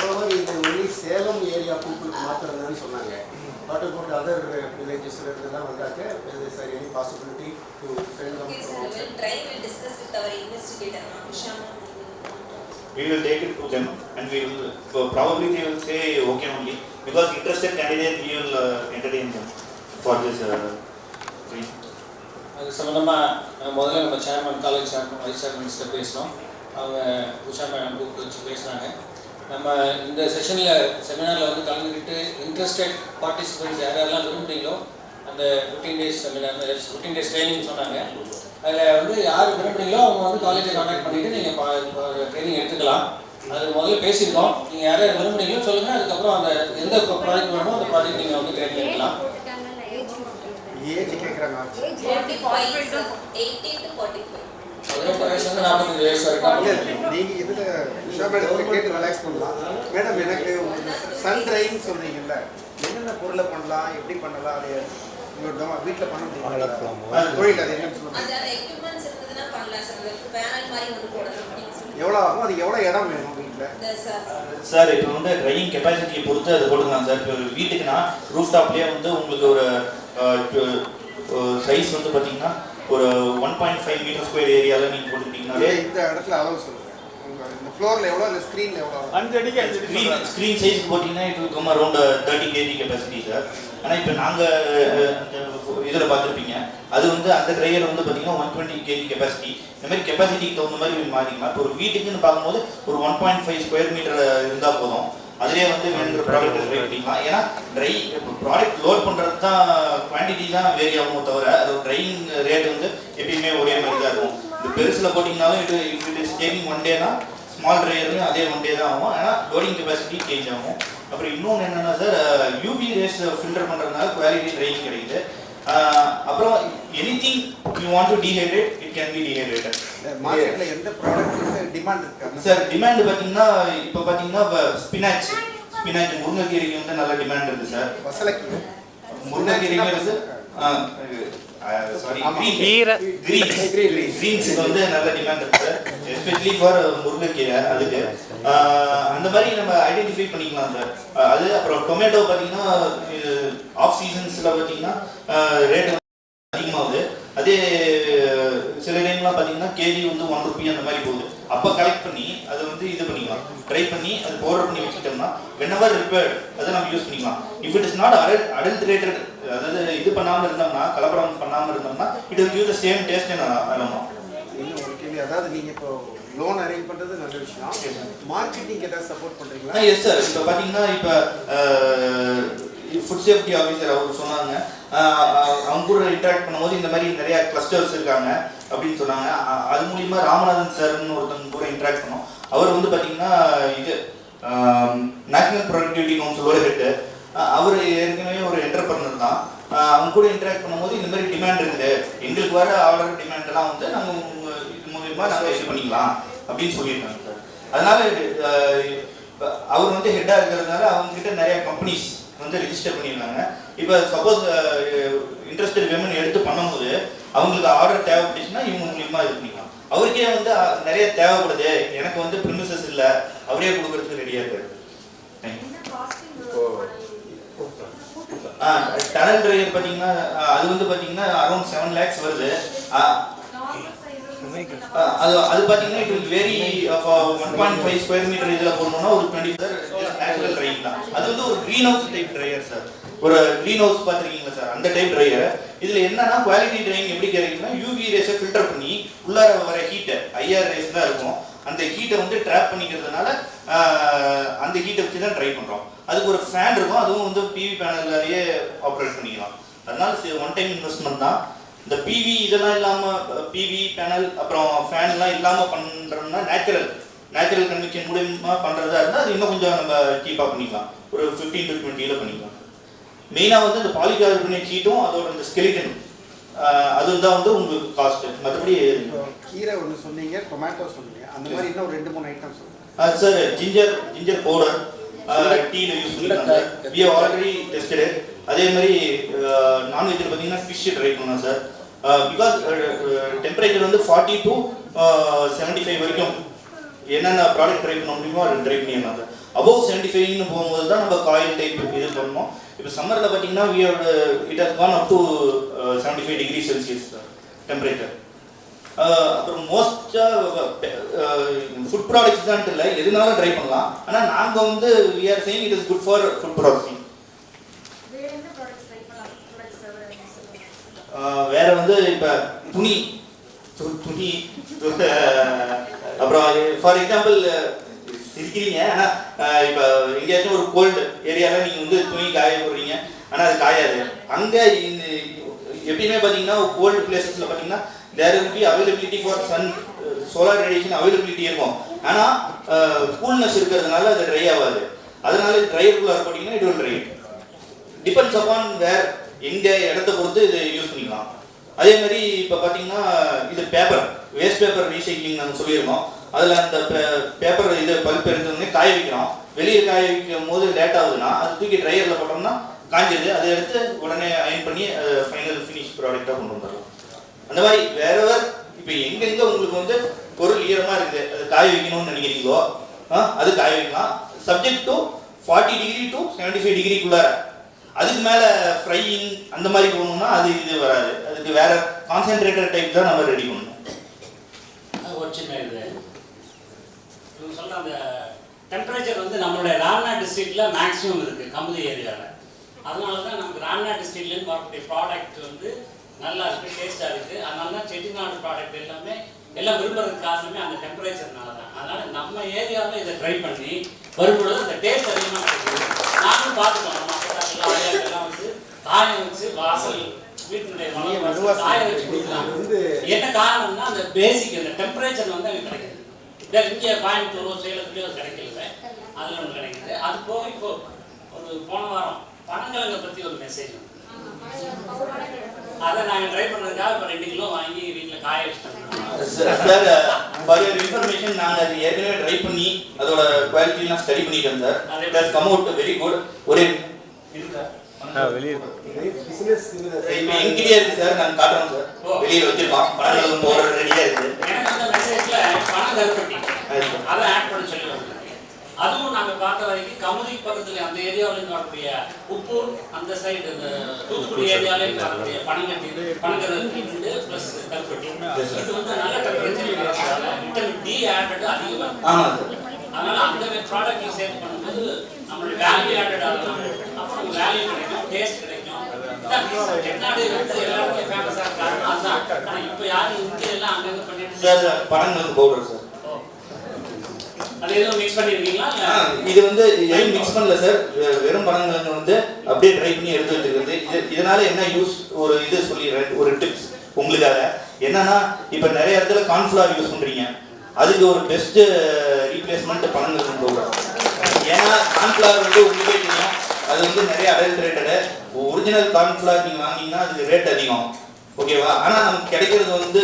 Speaker 4: மோரோவர் இது ஒன்லி சேலம் ஏரியா பீப்புளுக்கு மாத்திரம்னு சொன்னாங்க. வாட் அபவுட் அதர் வில்லேஜஸ்ல இருந்தெல்லாம் வந்தாக்க sir any possibility to send them?
Speaker 2: Okay sir, we'll try, we'll discuss with our investigator, Vishama.
Speaker 5: We will take it to them and we will probably they will say okay only, because interested candidate we will entertain them for this free.
Speaker 3: அது சம்மந்தமாக முதல்ல நம்ம chairman, college chairman, wise சேர்மன்ஸ்கிட்ட பேசினோம். அவங்க Usha madam கூப்பிட்டு வச்சு பேசினாங்க. நம்ம இந்த செமினாரில் வந்து கலந்துக்கிட்டு இன்ட்ரெஸ்டட் பார்ட்டிசிபெண்ட்ஸ் யாரெல்லாம் விரும்புகிறீங்களோ அந்த 15 days செமினார், 15 days ட்ரைனிங் சொன்னாங்க. அதில் வந்து யார் விரும்புகிறீங்களோ அவங்க வந்து காலேஜை கான்டாக்ட் பண்ணிவிட்டு நீங்கள் ட்ரைனிங் எடுத்துக்கலாம். அது முதல்ல பேசியிருக்கோம். நீங்கள் யார் யார் விரும்புகிறீங்களோ சொல்லுங்கள். அதுக்கப்புறம் அந்த எந்த ப்ராஜெக்ட் வேணுமோ அந்த ப்ராஜெக்ட் நீங்கள் வந்து ட்ரைனிங் எடுக்கலாம்.
Speaker 4: ஏஜ் கேட்குறாங்க.
Speaker 2: 45, 18 to 45.
Speaker 3: 15 வயசுலேருந்து 45 வயசு வரைக்கும்.
Speaker 4: நீங்கள் இதில் உஷா மேடம் கேட்டு ரிலாக்ஸ் பண்ணலாம். மேடம், எனக்கு சன் ட்ரைன்னு சொல்கிறீங்கல்ல, என்னென்ன பொருளை பண்ணலாம், எப்படி பண்ணலாம், அது வீட்டில் பண்ண முடியுமா? தொழில் அது என்னன்னு சொல்லுங்கள்.
Speaker 2: அந்த எக்யூப்மெண்ட்ஸ் இருந்ததுன்னா பண்ணலாம் சார். பேனல் மாதிரி ஒன்று போடலாம் அப்படின்னு சொல்லி.
Speaker 4: எவ்வளோ ஆகும்? அது எவ்வளோ இடம் வேணும் வீட்டில்?
Speaker 5: சார் இப்போ வந்து ட்ரைனிங் கெப்பாசிட்டியை பொறுத்து அது கொடுக்கலாம் சார். இப்போ ஒரு வீட்டுக்குன்னா ரூஃப் டாப்லேயே வந்து உங்களுக்கு ஒரு சைஸ் வந்து பார்த்தீங்கன்னா ஒரு 1.5 மீட்டர் ஸ்கொயர் ஏரியாவில் நீங்கள் போட்டுக்கிட்டீங்கன்னா
Speaker 4: இந்த இடத்துல அளவு சொல்லுங்கள். இந்த ஃப்ளோரில் எவ்வளோ, இந்த ஸ்க்ரீனில் எவ்வளோ? 5 அடிக்கு
Speaker 5: ஸ்க்ரீன் சைஸ் போட்டிங்கன்னா it will come around 30 kg capacity sir. ஆனால் இப்போ நாங்கள் இதில் பார்த்துருப்பீங்க, அது வந்து அந்த ட்ரையர் வந்து பார்த்தீங்கன்னா 120 kg கெப்பாசிட்டி. இந்த மாதிரி கெப்பாசிட்டிக்கு தகுந்த மாதிரி மாறிக்கலாம். இப்போ ஒரு வீட்டுக்குன்னு பார்க்கும்போது ஒரு 1.5 ஸ்கொயர் மீட்டர் இருந்தால் போதும். அதிலே வந்து வேணுங்கிற ப்ராடக்ட் ட்ரை பண்ணிக்கலாம். ஏன்னா ப்ராடக்ட் லோட் பண்ணுறது தான் குவான்டிட்டி தான் வேரி ஆகும் தவிர அது ட்ரையிங் ரேட் வந்து எப்பயுமே ஒரே மாதிரி தான் இருக்கும். இது பெருசில் போட்டிங்கனாலும் இட் இஸ் டேக்கிங் 1 டேனா ஸ்மால் ட்ரையர்லையும் அதே 1 day தான் ஆகும். ஆனால் லோடிங் கெப்பாசிட்டி சேஞ்ச் ஆகும். அப்புறம் இன்னொன்று என்னென்னா சார், யூவி ரேஸ் ஃபில்டர் பண்ணுறதுனால குவாலிட்டி ட்ரையிங் கிடைக்குது. அப்புறம் anything you want to dehydrate it can be dehydrated.
Speaker 4: மார்க்கெட்டில் எந்த ப்ராடக்ட்டுக்கு டிமாண்ட் இருக்கு
Speaker 5: சார்? டிமாண்ட் பார்த்தீங்கன்னா இப்போ பார்த்தீங்கன்னா ஸ்பினாச் முருங்கைக்கீரைக்கு வந்து நல்ல டிமாண்ட் இருக்குது சார்.
Speaker 4: பசலைக்கு
Speaker 5: முருங்கைக்கீரைக்கு வந்து கிரீன்ஸுக்கு வந்து நல்ல டிமாண்ட் இருக்குது சார், எஸ்பெஷலி ஃபார் முருங்கைக்கீரை. அதுக்கு அந்த மாதிரி நம்ம ஐடென்டிஃபை பண்ணிக்கலாம் சார். அது அப்புறம் டொமேட்டோ பார்த்தீங்கன்னா ஆஃப் சீசன்ஸில் பார்த்தீங்கன்னா ரேட் அதிகமாகுது. அதே சில டைம்லாம் பார்த்தீங்கன்னா கேஜி வந்து 1 ரூபி அந்த மாதிரி போகுது. அப்போ கலெக்ட் பண்ணி அதை வந்து இது பண்ணிக்கலாம், ட்ரை பண்ணி அது பவுடர் பண்ணி வச்சுட்டோம்னா வென்னவர் ரிப்பேர்ட் அதை நம்ம யூஸ் பண்ணிக்கலாம். If it is not adulterated, அதாவது இது பண்ணாமல் இருந்தோம்னா, கலப்படம் பண்ணாமல் இருந்தோம்னா it will give the same taste and aroma.
Speaker 4: இன்னும் ஒரு கேள்வி, அதாவது நீங்கள் இப்போ லோன் அரேஞ்ச் பண்ணுறது நல்ல விஷயம், மார்க்கெட்டிங் ஏதாவது சப்போர்ட் பண்ணுறீங்களா?
Speaker 5: Yes sir. இப்போ பார்த்தீங்கன்னா இப்போ ஃபுட் சேஃப்டி ஆஃபீஸர் அவர் சொன்னாங்க, அவங்க கூட இன்டராக்ட் பண்ணும்போது இந்த மாதிரி நிறையா கிளஸ்டர்ஸ் இருக்காங்க அப்படின்னு சொன்னாங்க. அது மூலிமா ராமநாதன் சார்னு ஒருத்தவங்க கூட இன்டராக்ட் பண்ணோம். அவர் வந்து பார்த்தீங்கன்னா இது நேஷனல் ப்ரொடக்டிவிட்டி கவுன்சிலோட ஹெட்டு. அவர் ஏற்கனவே ஒரு என்டர்பிரனர் தான். அவங்க கூட இன்டராக்ட் பண்ணும்போது இந்த மாதிரி டிமாண்ட் இருக்குது, எங்களுக்கு வர ஆர்டர் டிமாண்டெல்லாம் வந்து நாங்கள் இது மூலிமா நாங்கள் இது பண்ணிக்கலாம் அப்படின்னு சொல்லியிருக்காங்க சார். அதனால அவர் வந்து ஹெட்டாக இருக்கிறதுனால அவங்ககிட்ட நிறைய கம்பெனிஸ் வந்து ரிஜிஸ்டர் பண்ணியிருக்காங்க. இப்போ சப்போஸ் இன்ட்ரெஸ்டட் விமன் எடுத்து பண்ணும்போது அவங்களுக்கு ஆர்டர் தேவைப்பட்டுச்சுன்னா இவங்க மூலியமா இது பண்ணிக்கலாம். அவருக்கே வந்து நிறைய தேவைப்படுது, எனக்கு வந்து ப்ரிமிசஸ் இல்லை, அவரே கொடுக்கறதுக்கு ரெடியாக இருக்காரு. டனல் ட்ரையர் பார்த்தீங்கன்னா அது வந்து பார்த்தீங்கன்னா அரௌண்ட் 7 lakhs வருது. அது பார்த்தீங்கன்னா it will vary 1.5 square metre இதில் போடணும்னா ஒரு 20 நேச்சுரல் ட்ரையிங் தான். அது வந்து ஒரு green house type dryer sir. ஒரு க்ரீன் ஹவுஸ் பார்த்துருக்கீங்களா சார், அந்த டைப் ட்ரையர். இதில் என்னன்னா குவாலிட்டி ட்ரையிங் எப்படி கிடைக்குன்னா யூவி ரேஸை ஃபில்டர் பண்ணி உள்ளார வர ஹீட்டை IR ரேஸ் தான் இருக்கும், அந்த ஹீட்டை வந்து ட்ராப் பண்ணிக்கிறதுனால அந்த ஹீட்டை வச்சு தான் ட்ரை பண்ணுறோம். அதுக்கு ஒரு ஃபேன் இருக்கும், அதுவும் வந்து பிவி பேனல்லையே ஆப்ரேட் பண்ணிக்கலாம். அதனால ஒன் டைம் இன்வெஸ்ட்மெண்ட் தான். இந்த பிவி இதெல்லாம் இல்லாமல் பிவி பேனல் அப்புறம் ஃபேன்லாம் இல்லாமல் பண்ணுறோம்னா நேச்சுரல் கன்வெக்ஷன் மூலியமா பண்ணுறதா இருந்தால் அது இன்னும் கொஞ்சம் நம்ம சீப்பாக பண்ணிக்கலாம், ஒரு 15 to 20 பண்ணிக்கலாம். மெயினாக வந்து இந்த பாலிகார்பனேட் ஷீட்டும் அதோட இந்த ஸ்கெலிட்டன் அதுதான் வந்து உங்களுக்கு காஸ்ட். மற்றபடி
Speaker 4: கீரை ஒன்று சொன்னீங்க, டொமேட்டோ சொன்னீங்க, அந்த மாதிரி இன்னும் 2-3 ஐட்டம் சொல்லுங்கள்
Speaker 5: சார். ஜிஞ்சர் பவுடர் டீல யூஸ் பண்ணிருக்காங்க, we have already tested it. அதே மாதிரி நான்வெஜ்ல பார்த்தீங்கன்னா ஃபிஷ் ட்ரை பண்ணலாம் சார். பிகாஸ் டெம்பரேச்சர் வந்து 40 to 75 வரைக்கும் என்னென்ன ப்ராடக்ட் ட்ரை பண்ண முடியுமோ அதை ட்ரை பண்ணிடலாம் சார். அபவ் 75ன்னு போகும்போது தான் நம்ம காயில் டைப் இது பண்ணணும். இப்போ சம்மரில் பார்த்தீங்கன்னா it has gone up to 75 degrees Celsius temperature. அப்புறம் மோஸ்ட்டாக ஃபுட் ப்ராடக்ட்ஸ் தான் இல்லை, எதுனாலும் ட்ரை பண்ணலாம். ஆனால் நாங்கள் வந்து we are saying it is good for food processing. வேற வந்து இப்போ துணி அப்புறம் ஃபார் எக்ஸாம்பிள் இருக்கிறீங்க, ஆனால் இப்போ எங்கேயாச்சும் ஒரு கோல்டு ஏரியாவில் நீங்கள் வந்து துணி காய போடுறீங்க, ஆனால் அது காயாது. அங்கே எப்படியுமே பார்த்தீங்கன்னா கோல்டு பிளேசஸில் பார்த்தீங்கன்னா there will be availability for sun solar radiation availability இருக்கும், ஆனால் கூல்னஸ் இருக்கிறதுனால அது ட்ரை ஆகாது. அதனால ட்ரையருக்குள்ள போட்டிங்கன்னா it will dry. Depends upon where எங்கே இடத்த பொறுத்து இது யூஸ் பண்ணிக்கலாம். அதே மாதிரி இப்போ பார்த்தீங்கன்னா இது பேப்பர் வேஸ்ட் பேப்பர் ரீசைக்ளிங் நாங்கள் சொல்லியிருக்கோம். அதில் அந்த பேப்பர் இது பல்ப் எடுத்தோடனே காய வைக்கிறோம். வெளியே காய வைக்கும் போது லேட் ஆகுதுன்னா அது தூக்கி ட்ரையரில் போட்டோம்னா காஞ்சிது, அதை எடுத்து உடனே அயன் பண்ணி ஃபைனல் ஃபினிஷ் ப்ராடக்டாக கொண்டு வந்துடலாம். அந்த மாதிரி வேறவர் இப்போ எங்கெங்கே உங்களுக்கு வந்து பொருள் ஈரமாக இருக்குது அது காய வைக்கணும்னு நினைக்கிறீங்களோ அது காய வைக்கலாம். Subject to 40 degree to 75 degree. அதுக்கு மேலே ஃப்ரையிங் அந்த மாதிரி போகணும்னா அது இது வராது, அதுக்கு வேற கான்சென்ட்ரேட்டர் டைப் தான் நம்ம ரெடி பண்ணணும்.
Speaker 6: ஒரு சின்ன இது இவங்க சொல்கிற அந்த டெம்பரேச்சர் வந்து நம்மளுடைய ராம்நாத் டிஸ்ட்ரிக்டில் மேக்ஸிமம் இருக்குது கமுதி ஏரியாவில். அதனால தான் நமக்கு ராம்நாத் டிஸ்ட்ரிக்ட்லேருந்து வரக்கூடிய ப்ராடக்ட் வந்து நல்லா இருக்குது, டேஸ்ட்டாக இருக்குது. அதனால தான் செட்டிநாடு ப்ராடக்ட் எல்லாமே எல்லாம் விரும்புறதுக்கு காரணமே அந்த டெம்பரேச்சர்னால தான். அதனால் நம்ம ஏரியாவில் இதை ட்ரை பண்ணி வரும்பொழுது அந்த டேஸ்ட் அதிகமாக கிடைக்குது. நானும் பார்த்துக்கோம், நம்ம ஆயாக்கெல்லாம் வந்து காய வச்சு வாசல் வீட்டினுடைய காய வச்சு கொடுக்கலாம். என்ன காரணம்னா அந்த பேசிக் அந்த டெம்பரேச்சர் வந்து அங்கே கிடைக்குது. இங்கே கோயம்புத்தூரோ சேலத்துலையோ அது கிடைக்கல, அதில் ஒன்று கிடைக்குது. அது போக இப்போ ஒரு போன வாரம் பனங்கிழங்கை பற்றி ஒரு மெசேஜ் அதை நாங்கள் ட்ரை பண்ணுறதுக்காக இப்போ 2 கிலோ வாங்கி வீட்டில் காய வச்சுட்டோம்.
Speaker 5: சார் ஃபார் யுவர் இன்ஃபர்மேஷன் நாங்கள் அது ஏற்கனவே ட்ரை பண்ணி அதோட குவாலிட்டிலாம் ஸ்டடி பண்ணிட்டோம் sir. It has come out very good. ஒரே வெளியே இப்போ எங்கிட்டே இருக்கு சார், நாங்கள் காட்டுறோம் சார். வெளியில் வச்சிருக்கோம், பணங்கள் போடுற ரெடியாக இருக்குது.
Speaker 6: எனக்கு அந்த மெசேஜில் பணம் கருப்பட்டி அதை ஆட் பண்ண சொல்லி வந்தேன். அதுவும் நாங்கள் பார்த்த வரைக்கும் கமுதி பக்கத்தில் அந்த ஏரியாவிலேருந்து வரக்கூடிய உப்பு அந்த சைடு இந்த தூத்துக்குடி ஏரியாவிலேருந்து வரக்கூடிய பனங்கருப்பட்டி ப்ளஸ் கருப்பட்டி இது வந்து நல்ல டெம்பரேச்சர் விட்டமின் டி ஆடட் அதிகமாக.
Speaker 5: ஆமாம் சார்.
Speaker 6: அதனால அந்த ப்ராடக்ட் சேர்த்து பண்ணும்போது நம்மளுடைய வேல்யூ ஆடட் ஆகலாம், அப்புறம் வேல்யூ கிடைக்கும், டேஸ்ட் கிடைக்கும். டெக்னாலஜி வந்து எல்லாருக்கும் ஃபேமஸாக இருக்காங்க, அதுதான். ஆனால் இப்போ யாரும் இங்கே எல்லாம் அங்கங்கே பண்ணிட்டு
Speaker 5: சார் பனங்களுக்கு பவுடர் சார்
Speaker 6: அது எதுவும் மிக்ஸ் பண்ணிருக்கீங்களா?
Speaker 5: இது வந்து எதுவும் மிக்ஸ் பண்ணல சார், வெறும் பனங்கிழங்கு வந்து அப்படியே ட்ரை பண்ணி எடுத்து வச்சிருக்கிறது. இதனால என்ன யூஸ் ஒரு இது சொல்லிடுறேன், ஒரு டிப்ஸ் உங்களுக்காக. என்னன்னா இப்போ நிறைய இடத்துல கார்ன்ஃப்ளவர் யூஸ் பண்றீங்க, அதுக்கு ஒரு பெஸ்ட் ரீப்ளேஸ்மெண்ட் பனங்கிழங்கு பவுடர். ஏன்னா கார்ன்ஃப்ளவர் வந்து உங்களுக்கே தெரியும் அது வந்து நிறைய அடல்ட்ரேட்டடு. ஒரிஜினல் கார்ன்ஃப்ளவர் நீங்கள் வாங்கினீங்கன்னா அதுக்கு ரேட் அதிகம், ஓகேவா? ஆனால் நமக்கு கிடைக்கிறது வந்து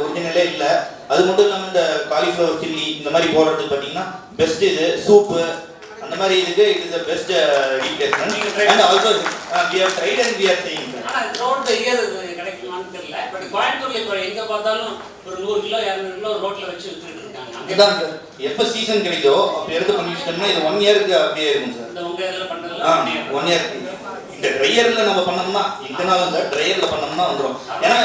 Speaker 5: ஒரிஜினலே இல்லை. அது மட்டும் இல்லாமல் இந்த காலிஃப்ளவர் சில்லி இந்த மாதிரி போடுறதுக்கு பார்த்தீங்கன்னா பெஸ்ட் இது சூப்பு அந்த மாதிரி இதுக்கு it is the best replacement and also we have tried and we are saying
Speaker 6: ஆனா ரோட் தி இயர் கிடைக்குமான்னு தெரியல பட் கோயம்புத்தூர்ல இப்போ எங்க பார்த்தாலும் ஒரு 100 கிலோ 200 கிலோ ரோட்ல வச்சு வித்துட்டு இருக்காங்க
Speaker 5: இதான் எப்ப சீசன் கிடைக்கோ அப்ப எடுத்து பண்ணி யூஸ் பண்ணா இது 1 இயருக்கு அப்படியே இருக்கும் சார்
Speaker 6: இந்த உங்க இதெல்லாம் பண்றதுல
Speaker 5: 1 இயர் இந்த ட்ரையர்ல நம்ம பண்ணோம்னா எங்கனாலும் சார் ட்ரையர்ல பண்ணோம்னா வந்துரும் ஏன்னா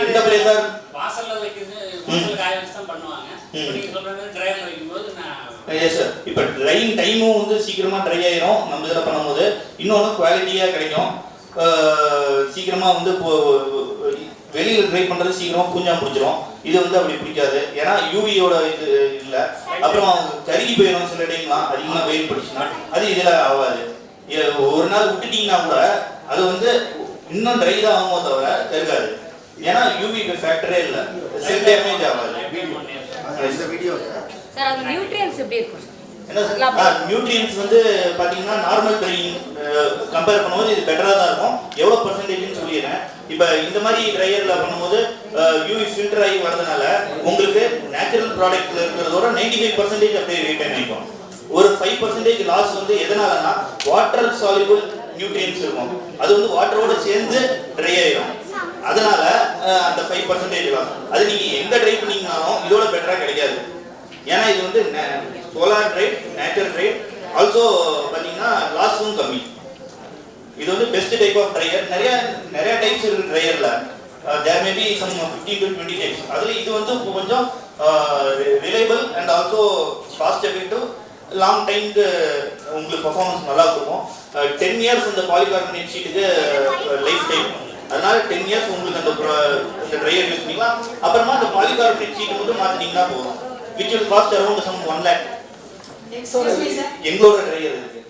Speaker 5: எந்த பிளேஸா
Speaker 6: வாசல்ல வைக்கிறது வாசல்ல காய வச்சு தான் பண்ணுவாங்க நீங்க சொல்றது ட்ரையர்ல வைக்கும்போது நான்
Speaker 5: எஸ் சார் இப்போ ட்ரையிங் டைமும் வந்து சீக்கிரமா ட்ரை ஆயிரும் நம்ம இதில் பண்ணும்போது இன்னொன்று குவாலிட்டியாக கிடைக்கும் சீக்கிரமா வந்து வெளியில் ட்ரை பண்ணுறது சீக்கிரமா பூஞ்சா பிடிச்சிரும் இது வந்து அப்படி பிடிக்காது ஏன்னா யூவியோட இது இல்லை அப்புறம் கருகி போயிடும் சில டைம்லாம் அதிகமாக வெயில் பிடிச்சுன்னா அது இதில் ஆகாது ஒரு நாள் விட்டுட்டீங்கன்னா கூட அது வந்து இன்னும் ட்ரை தான் ஆகுமோ தவிர கருகாது ஏன்னா யூவி ஃபேக்டரே இல்லை செல் டேமேஜ் ஆகாது
Speaker 4: இந்த வீடியோ
Speaker 7: சார் அது நியூட்ரியன்ட்ஸ் எப்படி இருக்கும்
Speaker 5: என்ன சார் நியூட்ரியன்ட்ஸ் வந்து பாத்தீங்கன்னா நார்மல் ட்ரையிங் கம்பேர் பண்ணும்போது இது பெட்டரா தான் இருக்கும் எவ்வளவு பர்சன்டேஜ்னு சொல்லிடுறேன் இப்போ இந்த மாதிரி ட்ரையர்ல பண்ணும்போது யூவி ஃபில்டர் ஆகி வரதுனால உங்களுக்கு நேச்சுரல் ப்ராடக்ட்ல இருக்கிறதோட 95% அப்படியே ரிட்டர்ன் ஆகிக்கும் ஒரு 5% லாஸ் வந்து எதனாலனா வாட்டர் சால்யூபிள் நியூட்ரியன்ட்ஸ் இருக்கும் அது வந்து வாட்டரோட சேர்ந்து ட்ரை ஆயிடும் அதனால அந்த 5% லாஸ் அது நீங்க எங்க ட்ரை பண்ணீங்கனாலும் இதோட பெட்டரா கிடைக்காது ஏன்னா இது வந்து solar dried natural dried also பார்த்தீங்கன்னா லாஸும் கம்மி இது வந்து பெஸ்ட் டைப் ஆஃப் ட்ரையர் நிறைய டைப்ஸ் இருக்கு ட்ரையர்ல there may be some 15 to 20 types அதுல இது வந்து கொஞ்சம் reliable and also cost effective long டைம்க்கு உங்களுக்கு பர்ஃபார்மன்ஸ் நல்லா இருக்கும் 10 இயர்ஸ் இந்த பாலிகார்பனேட் ஷீட்டுக்கு லைஃப் டைம் அதனால 10 இயர்ஸ் உங்களுக்கு அந்த ட்ரையர் யூஸ் பண்ணிக்கலாம் அப்புறமா அந்த பாலிகார்பனேட் ஷீட் மட்டும் மாத்தினீங்கன்னா போதும் which will cost around some 1 lakh
Speaker 8: Excuse me sir.
Speaker 5: எங்களோட ட்ரையர் இருக்கு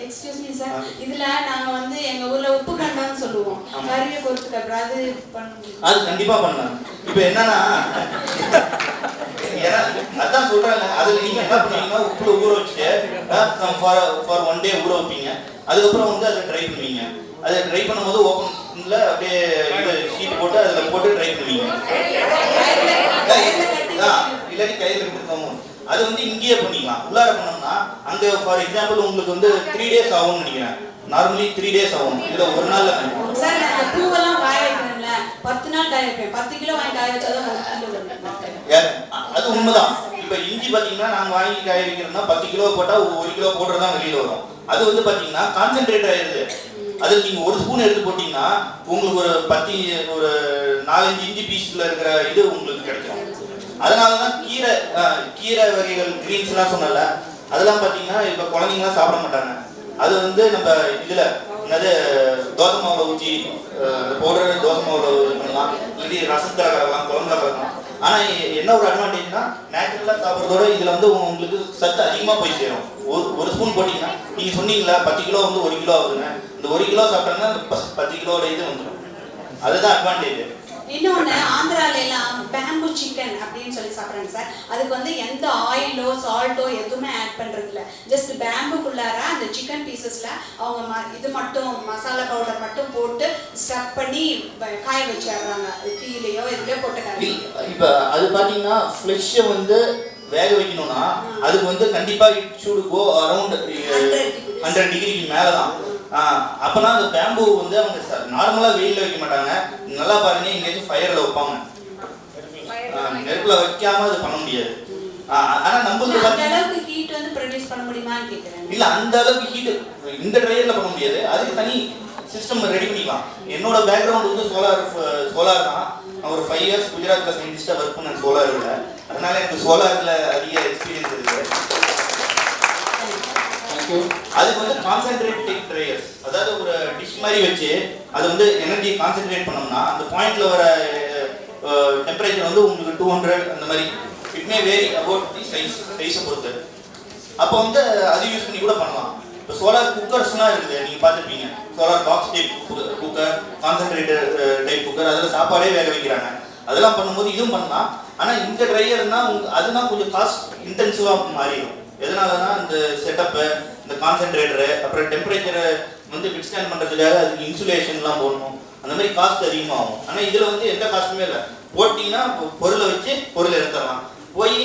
Speaker 8: Excuse me sir. இதுல நாங்க வந்து எங்க ஊர்ல உப்பு கண்டான்னு சொல்லுவோம். கறியை பொறுத்துக்க அப்புறம் அது பண்ணுங்க.
Speaker 5: அது கண்டிப்பா பண்ணலாம். இப்போ என்னன்னா ஏன்னா அதான் சொல்றாங்க அதுல நீங்க என்ன பண்ணுவீங்கன்னா உப்புல ஊற வச்சுட்டு ஃபார் 1 டே ஊற வைப்பீங்க அதுக்கப்புறம் வந்து அதை ட்ரை பண்ணுவீங்க அதை ட்ரை பண்ணும்போது ஓப்பன்ல அப்படியே இது ஷீட் போட்டு அதுல போட்டு ட்ரை பண்ணுவீங்க இல்லாட்டி கையில் எடுத்துக்கோங்க அது வந்து இங்கேயே பண்ணிக்கலாம் உள்ளார பண்ணோம்னா அங்க ஃபார் எக்ஸாம்பிள் உங்களுக்கு வந்து 3 டேஸ் ஆகும்னு நினைக்கிறேன் நார்மலி 3 டேஸ் ஆகும் இதுல ஒரு நாள்ல
Speaker 8: சார் நான் பூவெல்லாம் காய வைக்கிறேன்ல 10 நாள் காய வைப்பேன் 10 கிலோ வாங்கி காய வச்சாதான் 1 கிலோ வரும்
Speaker 5: அது உண்மைதான் இப்ப இஞ்சி பாத்தீங்கன்னா நாங்க வாங்கி காய வைக்கிறோம்னா 10 கிலோ போட்டா 1 கிலோ போடுறதுதான் வெளியில வரும் அது வந்து பாத்தீங்கன்னா கான்சென்ட்ரேட் ஆயிருது அதில் நீங்க ஒரு ஸ்பூன் எடுத்து போட்டீங்கன்னா உங்களுக்கு ஒரு 4-5 இஞ்சி பீஸ்ல இருக்கிற இது உங்களுக்கு கிடைக்கும் அதனாலதான் கீரை வகைகள் கிரீன்ஸ் எல்லாம் சொன்னல அதெல்லாம் பாத்தீங்கன்னா இப்ப குழந்தைங்கலாம் சாப்பிட மாட்டாங்க அது வந்து நம்ம இதுல என்னது தோசை மாவுல ஊற்றி பவுடர் தோசை மாவுல பண்ணலாம் இல்லாட்டி ரசத்துல கலக்கலாம் குழம்புல கலக்கலாம் ஆனா என்ன ஒரு அட்வான்டேஜ்னா நேச்சுரலா சாப்பிட்றதோட இதுல வந்து உங்களுக்கு சத்து அதிகமா போய் சேரும் ஒரு ஸ்பூன் போட்டீங்கன்னா நீங்க சொன்னீங்களா 10 கிலோ வந்து 1 கிலோ ஆகுதுங்க இந்த 1 கிலோ சாப்பிட்டாங்கன்னா 10 கிலோட இது வந்துடும் அதுதான் அட்வான்டேஜ்
Speaker 8: இன்னொன்னு ஆந்திரால எல்லாம் பேம்பு சிக்கன் அப்படின்னு சொல்லி சாப்பிடுறாங்க சார் அதுக்கு வந்து எந்த ஆயிலோ சால்ட்டோ எதுவுமே ஆட் பண்றது இல்ல ஜஸ்ட் பேம்புக்குள்ளார அந்த சிக்கன் பீசஸ்ல அவங்க இது மட்டும் மசாலா பவுடர் மட்டும் போட்டு ஸ்டஃப் பண்ணி காய வச்சிடுறாங்க தீயிலையோ எதுலயோ போட்டு காய
Speaker 5: இப்ப அது பாத்தீங்கன்னா ஃப்ளஷ் வந்து வேக வைக்கணும்னா அதுக்கு வந்து கண்டிப்பா இட் ஷுட் கோ அரௌண்ட் 100 டிகிரிக்கு மேலதான் அப்பனா அந்த பேம்பு வந்து அவங்க நார்மலா வெயில்ல வைக்க மாட்டாங்க நல்லா பாருங்க எங்கேயாச்சும் ஃபயர்ல வைப்பாங்க நெருப்புல வைக்காம அது பண்ண முடியாது ஆனா நம்மளுக்கு
Speaker 8: அந்த அளவுக்கு ஹீட் வந்து ப்ரொடியூஸ் பண்ண முடியுமான்னு கேக்குறேன்
Speaker 5: இல்ல அந்த அளவுக்கு ஹீட் இந்த ட்ரையர்ல பண்ண முடியாது அதுக்கு தனி சிஸ்டம் ரெடி பண்ணிக்கலாம் என்னோட பேக்ரவுண்ட் வந்து சோலார் தான் நான் ஒரு 5 இயர்ஸ் குஜராத்ல சயின்டிஸ்டா ஒர்க் பண்ணேன் சோலார்ல அதனால எனக்கு சோலார்ல அதிக எக்ஸ்பீரியன்ஸ் இருக்கு அதுக்கு வந்து கான்சென்ட்ரேட் டேக் ட்ரையர்ஸ் அதாவது ஒரு டிஷ் மாதிரி வச்சு அது வந்து எனர்ஜி கான்சென்ட்ரேட் பண்ணோம்னா அந்த பாயிண்ட்ல வர டெம்பரேச்சர் வந்து உங்களுக்கு 200 அந்த மாதிரி it may vary about the சைஸை பொறுத்து அப்போ வந்து அது யூஸ் பண்ணி கூட பண்ணலாம் இப்போ சோலார் குக்கர்ஸ்லாம் இருக்குது நீங்கள் பார்த்துருப்பீங்க solar box type cooker concentrator type cooker அதில் சாப்பாடே வேக வைக்கிறாங்க அதெல்லாம் பண்ணும்போது இதுவும் பண்ணலாம் ஆனால் இந்த ட்ரையர்னா அதுனா கொஞ்சம் காஸ்ட் இன்டென்சிவாக மாறிடும் எதனாலனா இந்த செட்டப்பு இந்த கான்சென்ட்ரேட்டரு அப்புறம் டெம்பரேச்சரை வந்து வித்ஸ்டாண்ட் பண்ணுறதுக்காக அதுக்கு இன்சுலேஷன்லாம் போடணும் அந்த மாதிரி காஸ்ட் அதிகமாகும். ஆனால் இதில் வந்து எந்த காஸ்ட்டுமே இல்லை. போட்டிங்கன்னா பொருளை வச்சு பொருளை எடுத்துடலாம். போய்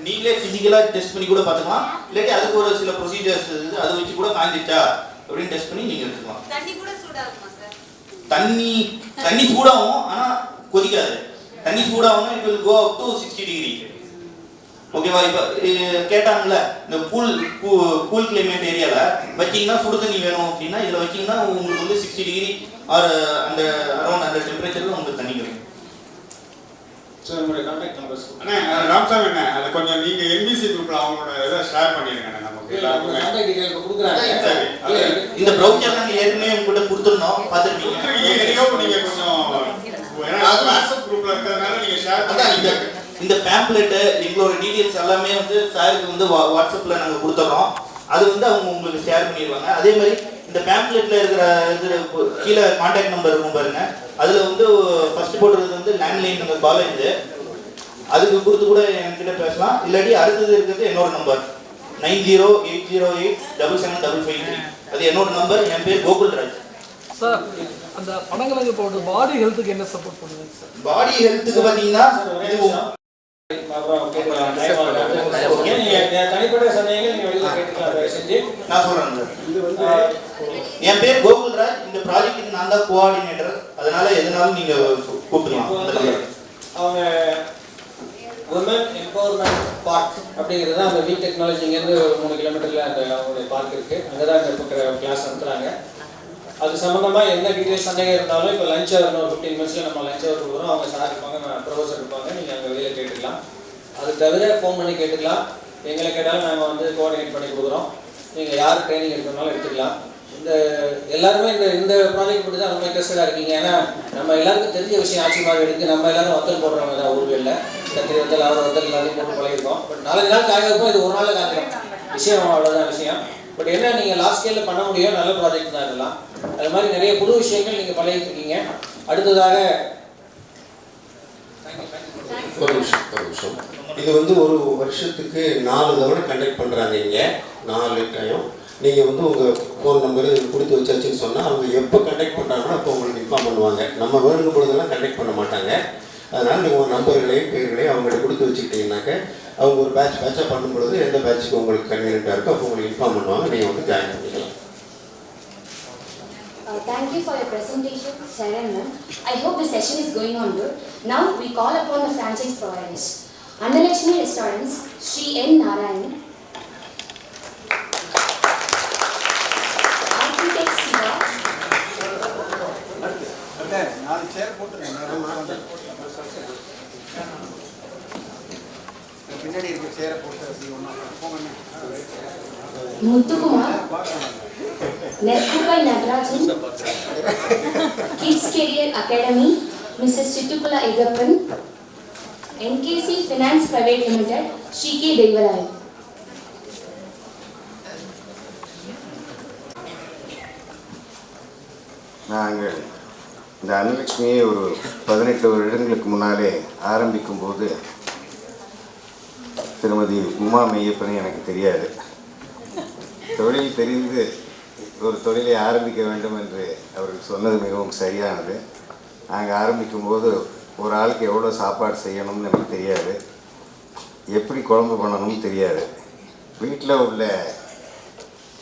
Speaker 5: நீங்களே ஃபிசிக்கலாக டெஸ்ட் பண்ணி கூட பார்த்துக்கலாம். இல்லாட்டி அதுக்கு ஒரு சில ப்ரொசீஜர்ஸ் இருக்குது, அதை வச்சு கூட காய்ஞ்சிச்சா அப்படின்னு டெஸ்ட் பண்ணி நீங்கள் எடுத்துக்கலாம்.
Speaker 2: தண்ணி கூட சூடாகுமா சார்?
Speaker 5: தண்ணி சூடாகும், ஆனால் கொதிக்காது. தண்ணி சூடாகும்னா it will go up to 60 degree. ஓகேவா? இப்போ கேட்டாங்கல்ல, இந்த கூல் கிளைமேட் ஏரியாவில் வச்சிங்கன்னா சுடு தண்ணி வேணும் அப்படின்னா இதில் வச்சிங்கன்னா உங்களுக்கு வந்து 60 டிகிரி ஆர் அந்த அரௌண்ட் அந்த டெம்பரேச்சரில் உங்களுக்கு தண்ணி கிடைக்கும்.
Speaker 3: சார் உங்களுடைய கான்டாக்ட் நம்பர்ஸ்
Speaker 9: அண்ணே ராம்சாமி அண்ணே அதை கொஞ்சம் நீங்கள் NBC குரூப்பில் அவங்களோட இதை ஷேர் பண்ணிடுங்க நமக்கு எல்லாருக்குமே.
Speaker 3: கான்டாக்ட் டீடைல் கொடுக்குறாங்க.
Speaker 5: இந்த ப்ரௌச்சர் நாங்கள் ஏற்கனவே உங்கள்கிட்ட கொடுத்துருந்தோம், பார்த்துருக்கீங்க.
Speaker 9: எங்கேயோ நீங்கள் கொஞ்சம் வாட்ஸ்அப் குரூப்பில் இருக்கிறதுனால நீங்கள் ஷேர்
Speaker 5: பண்ணி இந்த பேம்ப்ளெட்டு எங்களோட டீட்டெயில்ஸ் எல்லாமே வந்து சாருக்கு வந்து வாட்ஸ்அப்பில் நாங்கள் கொடுத்துட்றோம். அது வந்து அவங்க உங்களுக்கு ஷேர் பண்ணிடுவாங்க. அதே மாதிரி இந்த பேம்ப்ளெட்டில் இருக்கிற இது கீழே கான்டாக்ட் நம்பர் இருக்கும் பாருங்க, அதில் வந்து ஃபர்ஸ்ட் போடுறது வந்து லேண்ட்லைன் நம்பர் காலேஜ், அதுக்கு கொடுத்து கூட என்கிட்ட பேசலாம். இல்லாட்டி அடுத்தது இருக்கிறது என்னோட நம்பர் 9080877553. அது என்னோட நம்பர். என் பேர் கோகுல்ராஜ்.
Speaker 10: சார் அந்த படங்களுக்கு போட்டு பாடி ஹெல்த்துக்கு என்ன சப்போர்ட் பண்ணுவீங்க சார்?
Speaker 5: பாடி ஹெல்த்துக்கு பார்த்தீங்கன்னா
Speaker 3: தனிப்பட்ட சந்தேகங்கள் நீங்க வெளியில கேட்டுக்கலாம். செஞ்சு
Speaker 5: நான் சொல்றேன் சார். என் பேர் கோகுல்ராஜ். இந்த ப்ராஜெக்ட்டுக்கு நான் தான் கோஆர்டினேட்டர். அதனால எதுனாலும் நீங்க கூப்பிடலாம்.
Speaker 3: அவங்க உமன் எம்பவர்மெண்ட் பார்க் அப்படிங்கிறது தான் அந்த வீ டெக்னாலஜி இங்கேருந்து ஒரு 3 கிலோமீட்டரில் அந்த அவங்களுடைய பார்க் இருக்குது. அங்கே தான் இந்த கிளாஸ் நடத்துகிறாங்க. அது சம்மந்தமாக எந்த டீட்டெயில்ஸ் சந்தேகம் இருந்தாலும் இப்போ லஞ்ச் அவர் ஒரு 15 மினிட்ஸில் நம்ம லஞ்ச் அவர் கொடுக்குறோம். அவங்க சார் இருப்பாங்க, ப்ரொஃபஸர் இருப்பாங்க. நீங்கள் அங்கே வெளியில் கேட்டுக்கலாம். அது தவிர ஃபோன் பண்ணி கேட்டுக்கலாம். எங்களை கேட்டாலும் நாங்கள் வந்து கோஆர்டினேட் பண்ணி கொடுக்குறோம். நீங்கள் யார் ட்ரைனிங் எடுக்கிறனாலும் எடுத்துக்கலாம். இந்த எல்லாருமே இந்த ப்ராஜெக்ட் பற்றி தான் ரொம்ப இன்ட்ரெஸ்டடாக இருக்கீங்க. ஏன்னா நம்ம எல்லாருக்கும் தெரிஞ்ச விஷயம் ஆட்சிமாக எடுத்து நம்ம எல்லாரும் வத்தல் போடுறவங்க தான் ஊர்களில். கத்திரி வத்தல், அவர் வத்தல் எல்லாத்தையும் போட்டு பழகிருக்கோம். பட் 4 நாள் காய வைப்போம், இது ஒரு நாளில் காய்க்கிறோம். விஷயம் அவ்வளோதான் விஷயம். பட் என்ன நீங்கள் லாஸ்ட் ஸ்கேலில் பண்ண முடியும், நல்ல ப்ராஜெக்ட் தான் இதெல்லாம். அது மாதிரி நிறைய புது விஷயங்கள் நீங்கள் பழகிட்டு இருக்கீங்க. அடுத்ததாக
Speaker 11: ஒரு நிமிஷம். இது வந்து ஒரு வருஷத்துக்கு 4 தடவை கண்டக்ட் பண்ணுறாங்க. இங்கே 4 டைம் நீங்கள் வந்து உங்கள் ஃபோன் நம்பரு கொடுத்து வச்சாச்சுன்னு சொன்னால் அவங்க எப்போ கண்டக்ட் பண்ணுறாங்களோ அப்போ உங்களுக்கு இன்ஃபார்ம் பண்ணுவாங்க. நம்ம வேணுங்கும் பொழுதெல்லாம் கண்டக்ட் பண்ண மாட்டாங்க. அதனால் நீங்கள் உங்கள் நம்பர்களையும் பேர்களையும் அவங்கள்ட்ட கொடுத்து வச்சுக்கிட்டீங்கன்னாக்க அவங்க ஒரு பேட்சாக பண்ணும்பொழுது எந்த பேட்சுக்கு உங்களுக்கு கன்வீனியண்ட்டாக இருக்கோ அப்போ உங்களுக்கு இன்ஃபார்ம் பண்ணுவாங்க. நீங்கள் வந்து ஜாயின் பண்ணிக்கலாம்.
Speaker 7: Thank you for your presentation, Sharon ma'am. I hope the session is going on good. Now we call upon the franchise providers. Annalakshmi Restaurants, Sri N. Narayan, Architect Siva, Muthukumar, Netkupai Nagarajan, Kids Career Academy, Mrs. Chittukula Egappan, NKC Finance Private Limited, Sri K. Devaraya.
Speaker 12: நாங்கள் இந்த அன்னலட்சுமியை ஒரு 18 வருடங்களுக்கு முன்னாலே ஆரம்பிக்கும் போது திருமதி உமா மெய்யப்பனை எனக்கு தெரியாது. தொழில் தெரிந்து ஒரு தொழிலை ஆரம்பிக்க வேண்டும் என்று அவர்கள் சொன்னது மிகவும் சரியானது. நாங்கள் ஆரம்பிக்கும்போது ஒரு ஆளுக்கு எவ்வளோ சாப்பாடு செய்யணும்னு எனக்கு தெரியாது, எப்படி குழம்பு பண்ணணும்னு தெரியாது. வீட்டில் உள்ள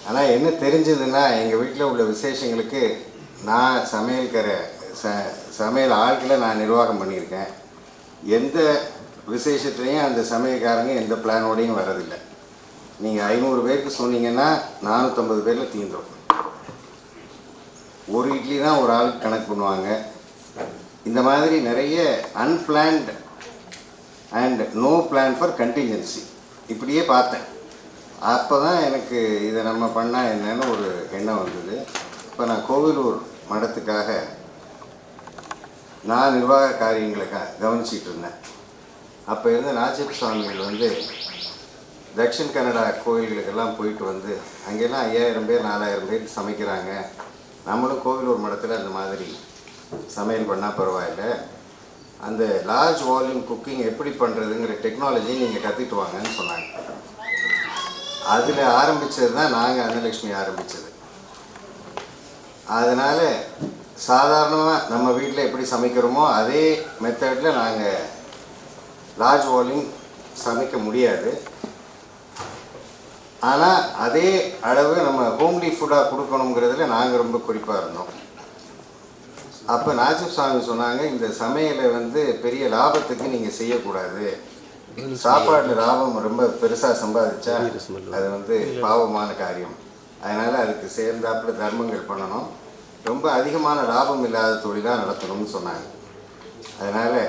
Speaker 12: ஆனால் என்ன தெரிஞ்சதுன்னா எங்கள் வீட்டில் உள்ள விசேஷங்களுக்கு நான் சமையல் ஆட்களை நான் நிர்வாகம் பண்ணியிருக்கேன். எந்த விசேஷத்துலேயும் அந்த சமையல்காரங்க எந்த பிளானோடையும் வரதில்லை. நீங்கள் 500 பேருக்கு சொன்னீங்கன்னா 450 பேரில் தீந்துடும். ஒரு இட்லி தான் ஒரு ஆளுக்கு கணக்கு பண்ணுவாங்க. இந்த மாதிரி நிறைய unplanned and no plan for contingency இப்படியே பார்த்தேன். அப்போ தான் எனக்கு இதை நம்ம பண்ணால் என்னன்னு ஒரு எண்ணம் வந்தது. இப்போ நான் கோவிலூர் மடத்துக்காக நான் நிர்வாக காரியங்களை கவனிச்சிட்டு இருந்தேன். அப்போ இருந்த நாச்சியப்ப சுவாமிகள் வந்து தக்ஷின் கன்னடா கோயில்களுக்கெல்லாம் போயிட்டு வந்து அங்கெல்லாம் 5000 பேர் 4000 பேர் சமைக்கிறாங்க. நம்மளும் கோவிலூர் மடத்தில் அந்த மாதிரி சமையல் பண்ணால் பரவாயில்ல, அந்த லார்ஜ் வால்யூம் குக்கிங் எப்படி பண்ணுறதுங்கிற டெக்னாலஜி நீங்கள் கற்றுட்டு வாங்கன்னு சொன்னாங்க. அதில் ஆரம்பித்தது தான் நாங்கள் அன்னலட்சுமி ஆரம்பித்தது. அதனால் சாதாரணமாக நம்ம வீட்டில் எப்படி சமைக்கிறோமோ அதே மெத்தடில் நாங்கள் லார்ஜ் வால்யூம் சமைக்க முடியாது. ஆனால் அதே அளவு நம்ம ஹோம்லி ஃபுட்டாக கொடுக்கணுங்கிறதுல நாங்கள் ரொம்ப குறிப்பாக இருந்தோம். அப்போ நாச்சிப் சாமி சொன்னாங்க, இந்த சமையலை வந்து பெரிய லாபத்துக்கு நீங்கள் செய்யக்கூடாது, சாப்பாடு லாபம் ரொம்ப பெருசாக சம்பாதிச்சா அது வந்து பாவமான காரியம், அதனால் அதுக்கு சேர்ந்தாப்புல தர்மங்கள் பண்ணணும், ரொம்ப அதிகமான லாபம் இல்லாத தொழிலாக நடத்தணும்னு சொன்னாங்க. அதனால்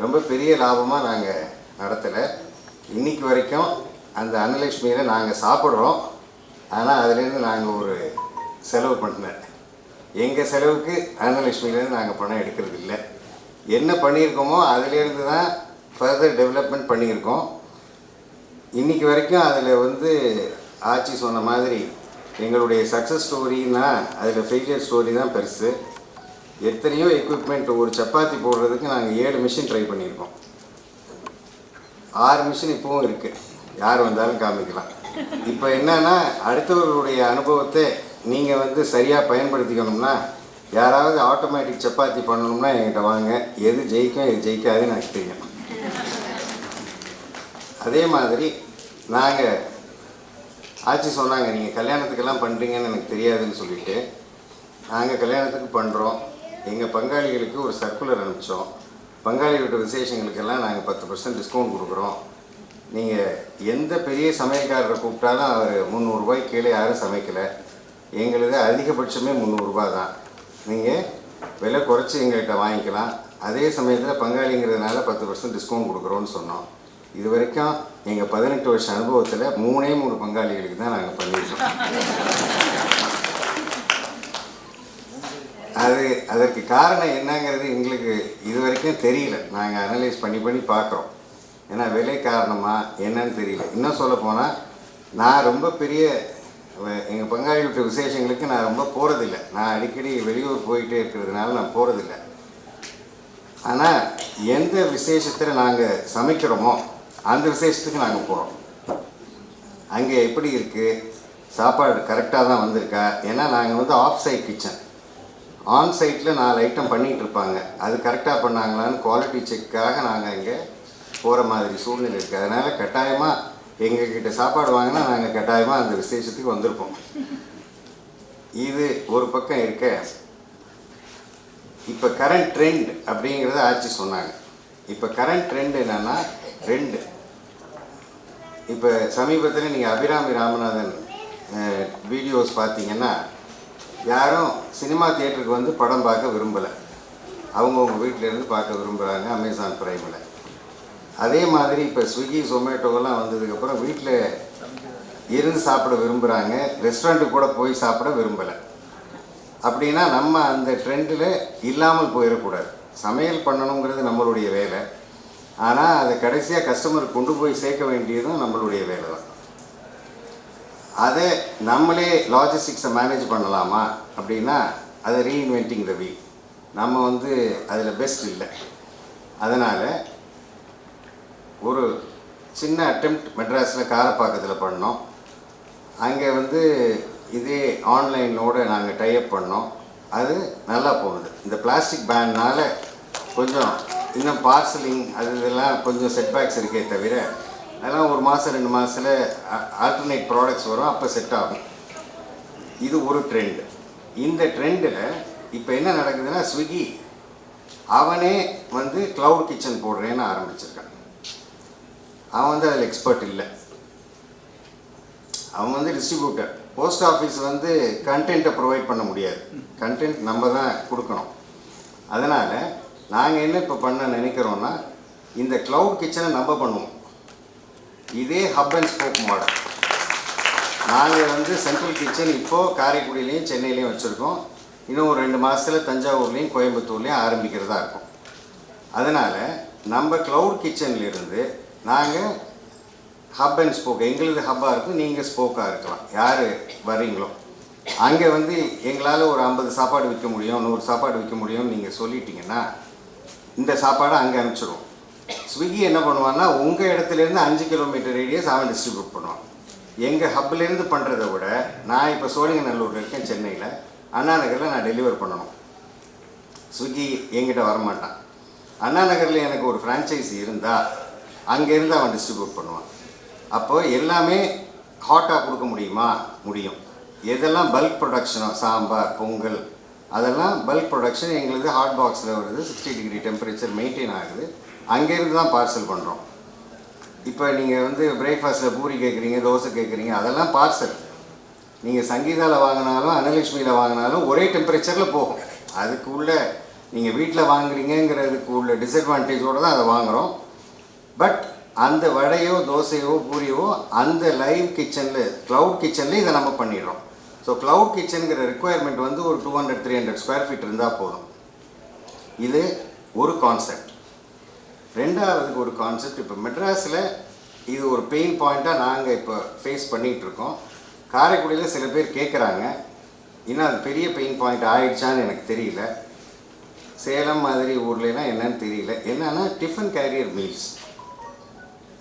Speaker 12: ரொம்ப பெரிய லாபமாக நாங்கள் நடத்தலை. இன்றைக்கி வரைக்கும் அந்த அன்னலட்சுமியில் நாங்கள் சாப்பிட்றோம், ஆனால் அதுலேருந்து நாங்கள் ஒரு செலவு பண்ணல. எங்கள் செலவுக்கு அன்னலட்சுமியிலேருந்து நாங்கள் பணம் எடுக்கிறது இல்லை. என்ன பண்ணியிருக்கோமோ அதிலேருந்து தான் ஃபர்தர் டெவலப்மெண்ட் பண்ணியிருக்கோம். இன்றைக்கி வரைக்கும் அதில் வந்து ஆச்சி சொன்ன மாதிரி எங்களுடைய சக்ஸஸ் ஸ்டோரின்னா அதில் ஃபெயிலியர் ஸ்டோரி தான் பெருசு. எத்தனையோ எக்யூப்மெண்ட், ஒரு சப்பாத்தி போடுறதுக்கு நாங்கள் 7 மிஷின் ட்ரை பண்ணியிருக்கோம். 6 மிஷின் இப்போவும் இருக்குது, யார் வந்தாலும் காமிக்கலாம். இப்போ என்னன்னா, அடுத்தவர்களுடைய அனுபவத்தை நீங்கள் வந்து சரியாக பயன்படுத்திக்கணும்னா, யாராவது ஆட்டோமேட்டிக் சப்பாத்தி பண்ணணும்னா என்கிட்ட வாங்க, எது ஜெயிக்கும் எது ஜெயிக்காதுன்னு எனக்கு தெரியும். அதே மாதிரி நாங்கள் ஆச்சி சொன்னாங்க, நீங்கள் கல்யாணத்துக்கெல்லாம் பண்ணுறீங்கன்னு எனக்கு தெரியாதுன்னு சொல்லிவிட்டு, நாங்கள் கல்யாணத்துக்கு பண்ணுறோம். எங்கள் பங்காளிகளுக்கு ஒரு சர்க்குலர் அனுப்பிச்சோம். பங்காளி வீட்டு விசேஷங்களுக்கெல்லாம் நாங்கள் 10% டிஸ்கவுண்ட் கொடுக்குறோம். நீங்கள் எந்த பெரிய சமையல்காரரை கூப்பிட்டாலும் அவர் 300 ரூபாய்க்கு கீழே யாரும் சமைக்கலை. எங்களுது அதிகபட்சமே 300 ரூபா தான். நீங்கள் விலை குறைச்சி எங்கள்கிட்ட வாங்கிக்கலாம். அதே சமயத்தில் பங்காளிங்கிறதுனால 10% டிஸ்கவுண்ட் கொடுக்குறோன்னு சொன்னோம். இது வரைக்கும் எங்கள் 18 வருஷ அனுபவத்தில் 3 பங்காளிகளுக்கு தான் நாங்கள் பண்ணியிருக்கோம். அதற்கு காரணம் என்னங்கிறது எங்களுக்கு இது வரைக்கும் தெரியல. நாங்கள் அனலைஸ் பண்ணி பார்க்குறோம். ஏன்னா விலை காரணமாக என்னன்னு தெரியல. இன்னும் சொல்ல போனால், நான் ரொம்ப பெரிய எங்கள் பங்காளி வீட்டு விசேஷங்களுக்கு நான் ரொம்ப போகிறதில்லை. நான் அடிக்கடி வெளியூர் போயிட்டே இருக்கிறதுனால நான் போகிறதில்லை. ஆனால் எந்த விசேஷத்தில் நாங்கள் சமைக்கிறோமோ அந்த விசேஷத்துக்கு நாங்கள் போகிறோம். அங்கே எப்படி இருக்குது, சாப்பாடு கரெக்டாக தான் வந்திருக்கா. ஏன்னா நாங்கள் வந்து ஆஃப் சைட் கிச்சன், ஆன் சைட்டில் 4 ஐட்டம் பண்ணிகிட்டு இருப்பாங்க. அது கரெக்டாக பண்ணாங்களான்னு குவாலிட்டி செக்காக நாங்கள் இங்கே போகிற மாதிரி சூழ்நிலை இருக்குது. அதனால் கட்டாயமாக எங்ககிட்ட சாப்பாடு வாங்கினா நாங்கள் கட்டாயமாக அந்த விசேஷத்துக்கு வந்திருப்போம். இது ஒரு பக்கம் இருக்க, இப்போ கரண்ட் ட்ரெண்ட் அப்படிங்கிறத ஆட்சி சொன்னாங்க. இப்போ கரண்ட் ட்ரெண்ட் என்னென்னா 2. இப்போ சமீபத்தில் நீங்கள் அபிராமி ராமநாதன் வீடியோஸ் பார்த்தீங்கன்னா, யாரும் சினிமா தியேட்டருக்கு வந்து படம் பார்க்க விரும்பலை. அவங்கவுங்க வீட்டிலேருந்து பார்க்க விரும்புகிறாங்க அமேசான் ப்ரைமில். அதே மாதிரி இப்போ ஸ்விக்கி ஜொமேட்டோவெல்லாம் வந்ததுக்கப்புறம் வீட்டில் இருந்து சாப்பிட விரும்புகிறாங்க, ரெஸ்டாரண்ட்டுக்கு கூட போய் சாப்பிட விரும்பலை. அப்படின்னா நம்ம அந்த ட்ரெண்டில் இல்லாமல் போயிடக்கூடாது. சமையல் பண்ணணுங்கிறது நம்மளுடைய வேலை. ஆனால் அதை கடைசியாக கஸ்டமருக்கு கொண்டு போய் சேர்க்க வேண்டியதும் நம்மளுடைய வேலை தான். அதை நம்மளே லாஜிஸ்டிக்ஸை மேனேஜ் பண்ணலாமா அப்படின்னா, அதை ரீஇன்வென்டிங் த வீல். நம்ம வந்து அதில் பெஸ்ட் இல்லை. அதனால் ஒரு சின்ன அட்டெம்ப்ட் மெட்ராஸில் காரப்பாக்கத்தில் பண்ணோம். அங்கே வந்து இதே ஆன்லைனோடு நாங்கள் டைப் பண்ணோம். அது நல்லா போகுது. இந்த பிளாஸ்டிக் பேன்னால் கொஞ்சம் இன்னும் பார்சலிங் அது இதெல்லாம் கொஞ்சம் செட்பேக்ஸ் இருக்கே தவிர, அதெல்லாம் 1 மாதம் 2 மாதத்தில் ஆல்டர்னேட் ப்ராடக்ட்ஸ் வரும், அப்போ செட் ஆகும். இது ஒரு ட்ரெண்டு. இந்த ட்ரெண்டில் இப்போ என்ன நடக்குதுன்னா, ஸ்விக்கி அவனே வந்து க்ளவுட் கிச்சன் போடுறேன்னு ஆரம்பிச்சிருக்கான். அவன் வந்து அதில் எக்ஸ்பர்ட் இல்லை, அவன் வந்து டிஸ்ட்ரிபியூட்டர். போஸ்ட் ஆஃபீஸ் வந்து கண்டென்ட்டை ப்ரொவைட் பண்ண முடியாது, கண்டென்ட் நம்ம தான் கொடுக்கணும். அதனால் நாங்கள் என்ன இப்போ பண்ண நினைக்கிறோன்னா, இந்த க்ளவுட் கிச்சனை நம்ம பண்ணுவோம். இதே ஹப் அண்ட் ஸ்போக் மாடல். நாங்கள் வந்து சென்ட்ரல் கிச்சன் இப்போது காரைக்குடியிலையும் சென்னையிலையும் வச்சுருக்கோம். இன்னும் ஒரு 2 மாதத்தில் தஞ்சாவூர்லேயும் கோயம்புத்தூர்லேயும் ஆரம்பிக்கிறதா இருக்கும். அதனால் நம்ம க்ளவுட் கிச்சன்லேருந்து நாங்கள் ஹப் அண்ட் ஸ்போக், எங்களது ஹப்பாக இருக்கும், நீங்கள் ஸ்போக்காக இருக்கலாம், யார் வர்றீங்களோ. அங்கே வந்து எங்களால் ஒரு 50 சாப்பாடு விற்க முடியும், 100 சாப்பாடு விற்க முடியும்னு நீங்கள் சொல்லிட்டீங்கன்னா இந்த சாப்பாடை அங்கே அனுப்பிச்சிடுவோம். ஸ்விக்கி என்ன பண்ணுவான்னா, உங்கள் இடத்துலேருந்து 5 கிலோமீட்டர் ரேடியஸ் அவன் டிஸ்ட்ரிபியூட் பண்ணுவான். எங்கள் ஹப்லேருந்து பண்ணுறதை விட, நான் இப்போ சோழிங்கநல்லூரில் இருக்கேன், சென்னையில் அண்ணா நகரில் நான் டெலிவர் பண்ணணும். ஸ்விக்கி என்கிட்ட வரமாட்டான். அண்ணா நகரில் எனக்கு ஒரு ஃப்ரான்ச்சைஸி இருந்தால் அங்கேருந்து அவன் டிஸ்ட்ரிபியூட் பண்ணுவான். அப்போது எல்லாமே ஹாட்டாக கொடுக்க முடியுமா? முடியும். எதெல்லாம் பல்க் ப்ரொடக்ஷனோ, சாம்பார், பொங்கல், அதெல்லாம் பல்க் ப்ரொடக்ஷன் எங்களுக்கு ஹாட் பாக்ஸில் வருது. 60 டிகிரி டெம்பரேச்சர் மெயின்டைன் ஆகுது. அங்கேருந்து தான் பார்சல் பண்ணுறோம். இப்போ நீங்கள் வந்து பிரேக்ஃபாஸ்ட்டில் பூரி கேட்குறீங்க, தோசை கேட்குறீங்க, அதெல்லாம் பார்சல். நீங்கள் சங்கீதாவில் வாங்கினாலும் அன்னலட்சுமியில் வாங்கினாலும் ஒரே டெம்பரேச்சரில் போகும். அதுக்கு உள்ள நீங்கள் வீட்டில் வாங்குறீங்கிறதுக்கு உள்ள டிஸ்அட்வான்டேஜோடு தான் அதை வாங்குகிறோம். பட் அந்த வடையோ தோசையோ பூரியோ அந்த லைவ் கிச்சனில், க்ளவுட் கிச்சனில் இதை நம்ம பண்ணிடுறோம். ஸோ க்ளவுட் கிச்சனுங்கிற ரிக்குவயர்மெண்ட் வந்து ஒரு 200-300 ஸ்கொயர் ஃபீட் இருந்தால் போதும். இது ஒரு கான்செப்ட். ரெண்டாவதுக்கு ஒரு கான்செப்ட், இப்போ மெட்ராஸில் இது ஒரு பெயின் பாயிண்ட்டாக நாங்கள் இப்போ ஃபேஸ் பண்ணிகிட்ருக்கோம். காரைக்குடியில் சில பேர் கேட்குறாங்க, இன்னும் அது பெரிய பெயின் பாயிண்ட் ஆகிடுச்சான்னு எனக்கு தெரியல. சேலம் மாதிரி ஊர்லாம் என்னன்னு தெரியல. என்னென்னா டிஃபன் கேரியர் மீல்ஸ்.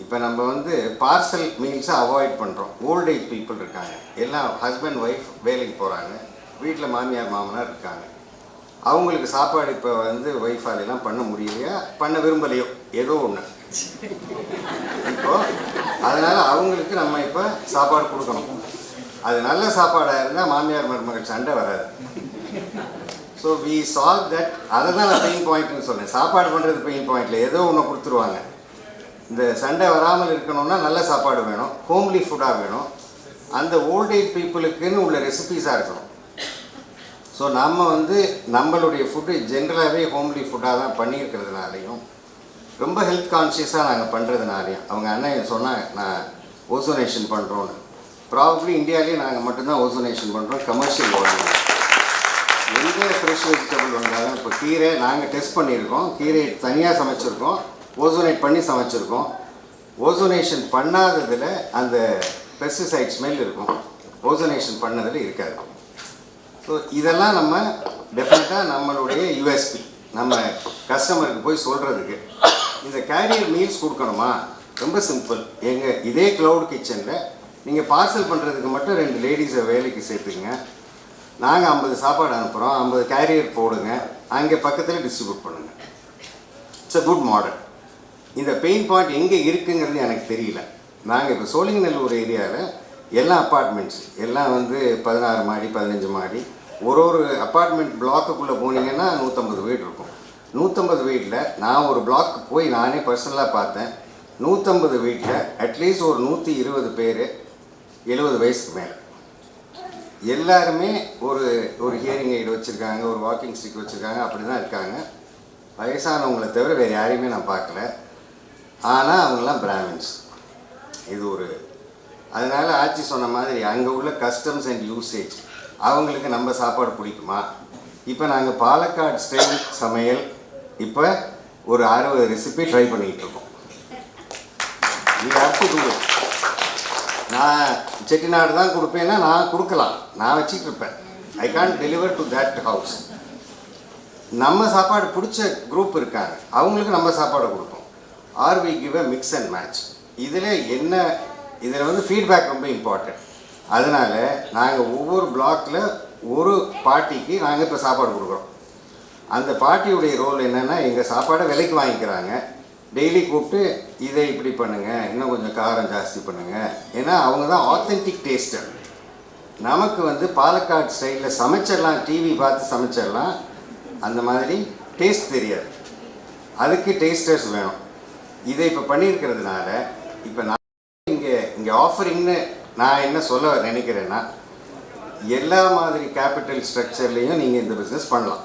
Speaker 12: இப்போ நம்ம வந்து பார்சல் மீல்ஸை அவாய்ட் பண்ணுறோம். ஓல்டேஜ் பீப்புள் இருக்காங்க, எல்லாம் ஹஸ்பண்ட் ஒய்ஃப் வேலைக்கு போகிறாங்க, வீட்டில் மாமியார் மாமனார் இருக்காங்க. அவங்களுக்கு சாப்பாடு இப்போ வந்து ஒய்ஃபாலெல்லாம் பண்ண முடியலையா, பண்ண விரும்பலையோ, ஏதோ ஒன்று. இப்போது அதனால் அவங்களுக்கு நம்ம இப்போ சாப்பாடு கொடுக்கணும். அது நல்ல சாப்பாடாக இருந்தால் மாமியார் மருமகள் சண்டை வராது. So we solve that. அதை தான் நான் பெயின் பாயிண்ட்னு சொன்னேன். சாப்பாடு பண்ணுறது பெயின் பாயிண்டில் ஏதோ ஒன்று கொடுத்துருவாங்க. இந்த சண்டை வராமல் இருக்கணும்னா நல்ல சாப்பாடு வேணும், ஹோம்லி ஃபுட்டாக வேணும், அந்த ஓல்டேஜ் பீப்புளுக்குன்னு உள்ள ரெசிபீஸாக இருக்கணும். ஸோ நம்ம வந்து நம்மளுடைய ஃபுட்டு ஜென்ரலாகவே ஹோம்லி ஃபுட்டாக தான் பண்ணியிருக்கிறதுனாலையும் ரொம்ப ஹெல்த் கான்ஷியஸாக நாங்கள் பண்ணுறதுனாலையும், அவங்க அண்ணன் சொன்னாங்க நான் ஓசோனேஷன் பண்ணுறோன்னு. ப்ராபப்ளி இந்தியாவிலே நாங்கள் மட்டும்தான் ஓசோனேஷன் பண்ணுறோம் கமர்ஷியல் வால்யூம். எந்த ஃப்ரெஷ் வெஜிடபிள் வந்தாலும் இப்போ கீரை நாங்கள் டெஸ்ட் பண்ணியிருக்கோம், கீரை தனியாக சமைச்சிருக்கோம், ஓசோனேட் பண்ணி சமைச்சிருக்கோம். ஓசோனேஷன் பண்ணாததில் அந்த பெஸ்டிசைட் ஸ்மெல் இருக்கும், ஓசோனேஷன் பண்ணதில் இருக்காது. ஸோ இதெல்லாம் நம்ம டெஃபினட்டாக நம்மளுடைய யூஎஸ்பி, நம்ம கஸ்டமருக்கு போய் சொல்கிறதுக்கு. இந்த கேரியர் மீல்ஸ் கொடுக்கணுமா? ரொம்ப சிம்பிள். எங்கள் இதே க்ளவுட் கிச்சனில் நீங்கள் பார்சல் பண்ணுறதுக்கு மட்டும் 2 லேடிஸை வேலைக்கு சேர்த்துக்குங்க. நாங்கள் 50 சாப்பாடு அனுப்புகிறோம், 50 கேரியர் போடுங்க, அங்கே பக்கத்தில் டிஸ்ட்ரிபியூட் பண்ணுங்கள். It's a good model. இந்த பெயின் பாயிண்ட் எங்கே இருக்குங்கிறது எனக்கு தெரியல. நாங்கள் இப்போ சோழிங்கநல்லூர் ஏரியாவில் எல்லா அப்பார்ட்மெண்ட்ஸ் எல்லாம் வந்து 16 மாடி 15 மாடி, ஒரு அப்பார்ட்மெண்ட் பிளாக்குக்குள்ளே போனீங்கன்னா 150 வீடு இருக்கும். 150 வீட்டில் நான் ஒரு பிளாக்கு போய் நானே பர்சனலாக பார்த்தேன். 150 வீட்டில் அட்லீஸ்ட் ஒரு 120 பேர் 70 வயசுக்கு மேலே. எல்லாருமே ஒரு ஹியரிங் எய்டு வச்சுருக்காங்க, ஒரு வாக்கிங் ஸ்டிக் வச்சுருக்காங்க, அப்படி தான் இருக்காங்க. வயசானவங்களை தவிர வேறு யாரையுமே நான் பார்க்கல. ஆனால் அவங்களாம் பிராமின்ஸ். இது ஒரு அதனால் ஆட்சி சொன்ன மாதிரி அங்கே உள்ள கஸ்டம்ஸ் அண்ட் யூசேஜ் அவங்களுக்கு நம்ம சாப்பாடு பிடிக்குமா? இப்போ நாங்கள் பாலக்காடு ஸ்டைல் சமையல் இப்போ ஒரு 60 ரெசிபி ட்ரை பண்ணிகிட்ருக்கோம். நான் செட்டிநாடு தான் கொடுப்பேன்னா நான் கொடுக்கலாம், நான் வச்சுட்டு இருப்பேன். I can't deliver to that house. நம்ம சாப்பாடு பிடிச்ச குரூப் இருக்காங்க, அவங்களுக்கு நம்ம சாப்பாடு கொடுப்போம். Or we give a mix and match. இதில் வந்து ஃபீட்பேக் ரொம்ப இம்பார்ட்டன்ட். அதனால் நாங்கள் ஒவ்வொரு பிளாக்கில் ஒரு பார்ட்டிக்கு நாங்கள் இப்போ சாப்பாடு கொடுக்குறோம். அந்த பார்ட்டியுடைய ரோல் என்னென்னா, எங்கள் சாப்பாடை விலைக்கு வாங்கிக்கிறாங்க. டெய்லி கூப்பிட்டு இதை இப்படி பண்ணுங்கள், இன்னும் கொஞ்சம் காரம் ஜாஸ்தி பண்ணுங்கள். ஏன்னா அவங்க தான் ஆத்தென்டிக் டேஸ்டர். நமக்கு வந்து பாலக்காடு ஸ்டைலில் சமைச்சிடலாம், டிவி பார்த்து சமைச்சிடலாம், அந்த மாதிரி டேஸ்ட் தெரியாது. அதுக்கு டேஸ்டர்ஸ் வேணும். இதை இப்போ பண்ணியிருக்கிறதுனால இப்போ நான் இங்கே ஆஃபரிங்னு நான் என்ன சொல்ல நினைக்கிறேன்னா, எல்லா மாதிரி கேபிட்டல் ஸ்ட்ரக்சர்லேயும் நீங்கள் இந்த பிஸ்னஸ் பண்ணலாம்.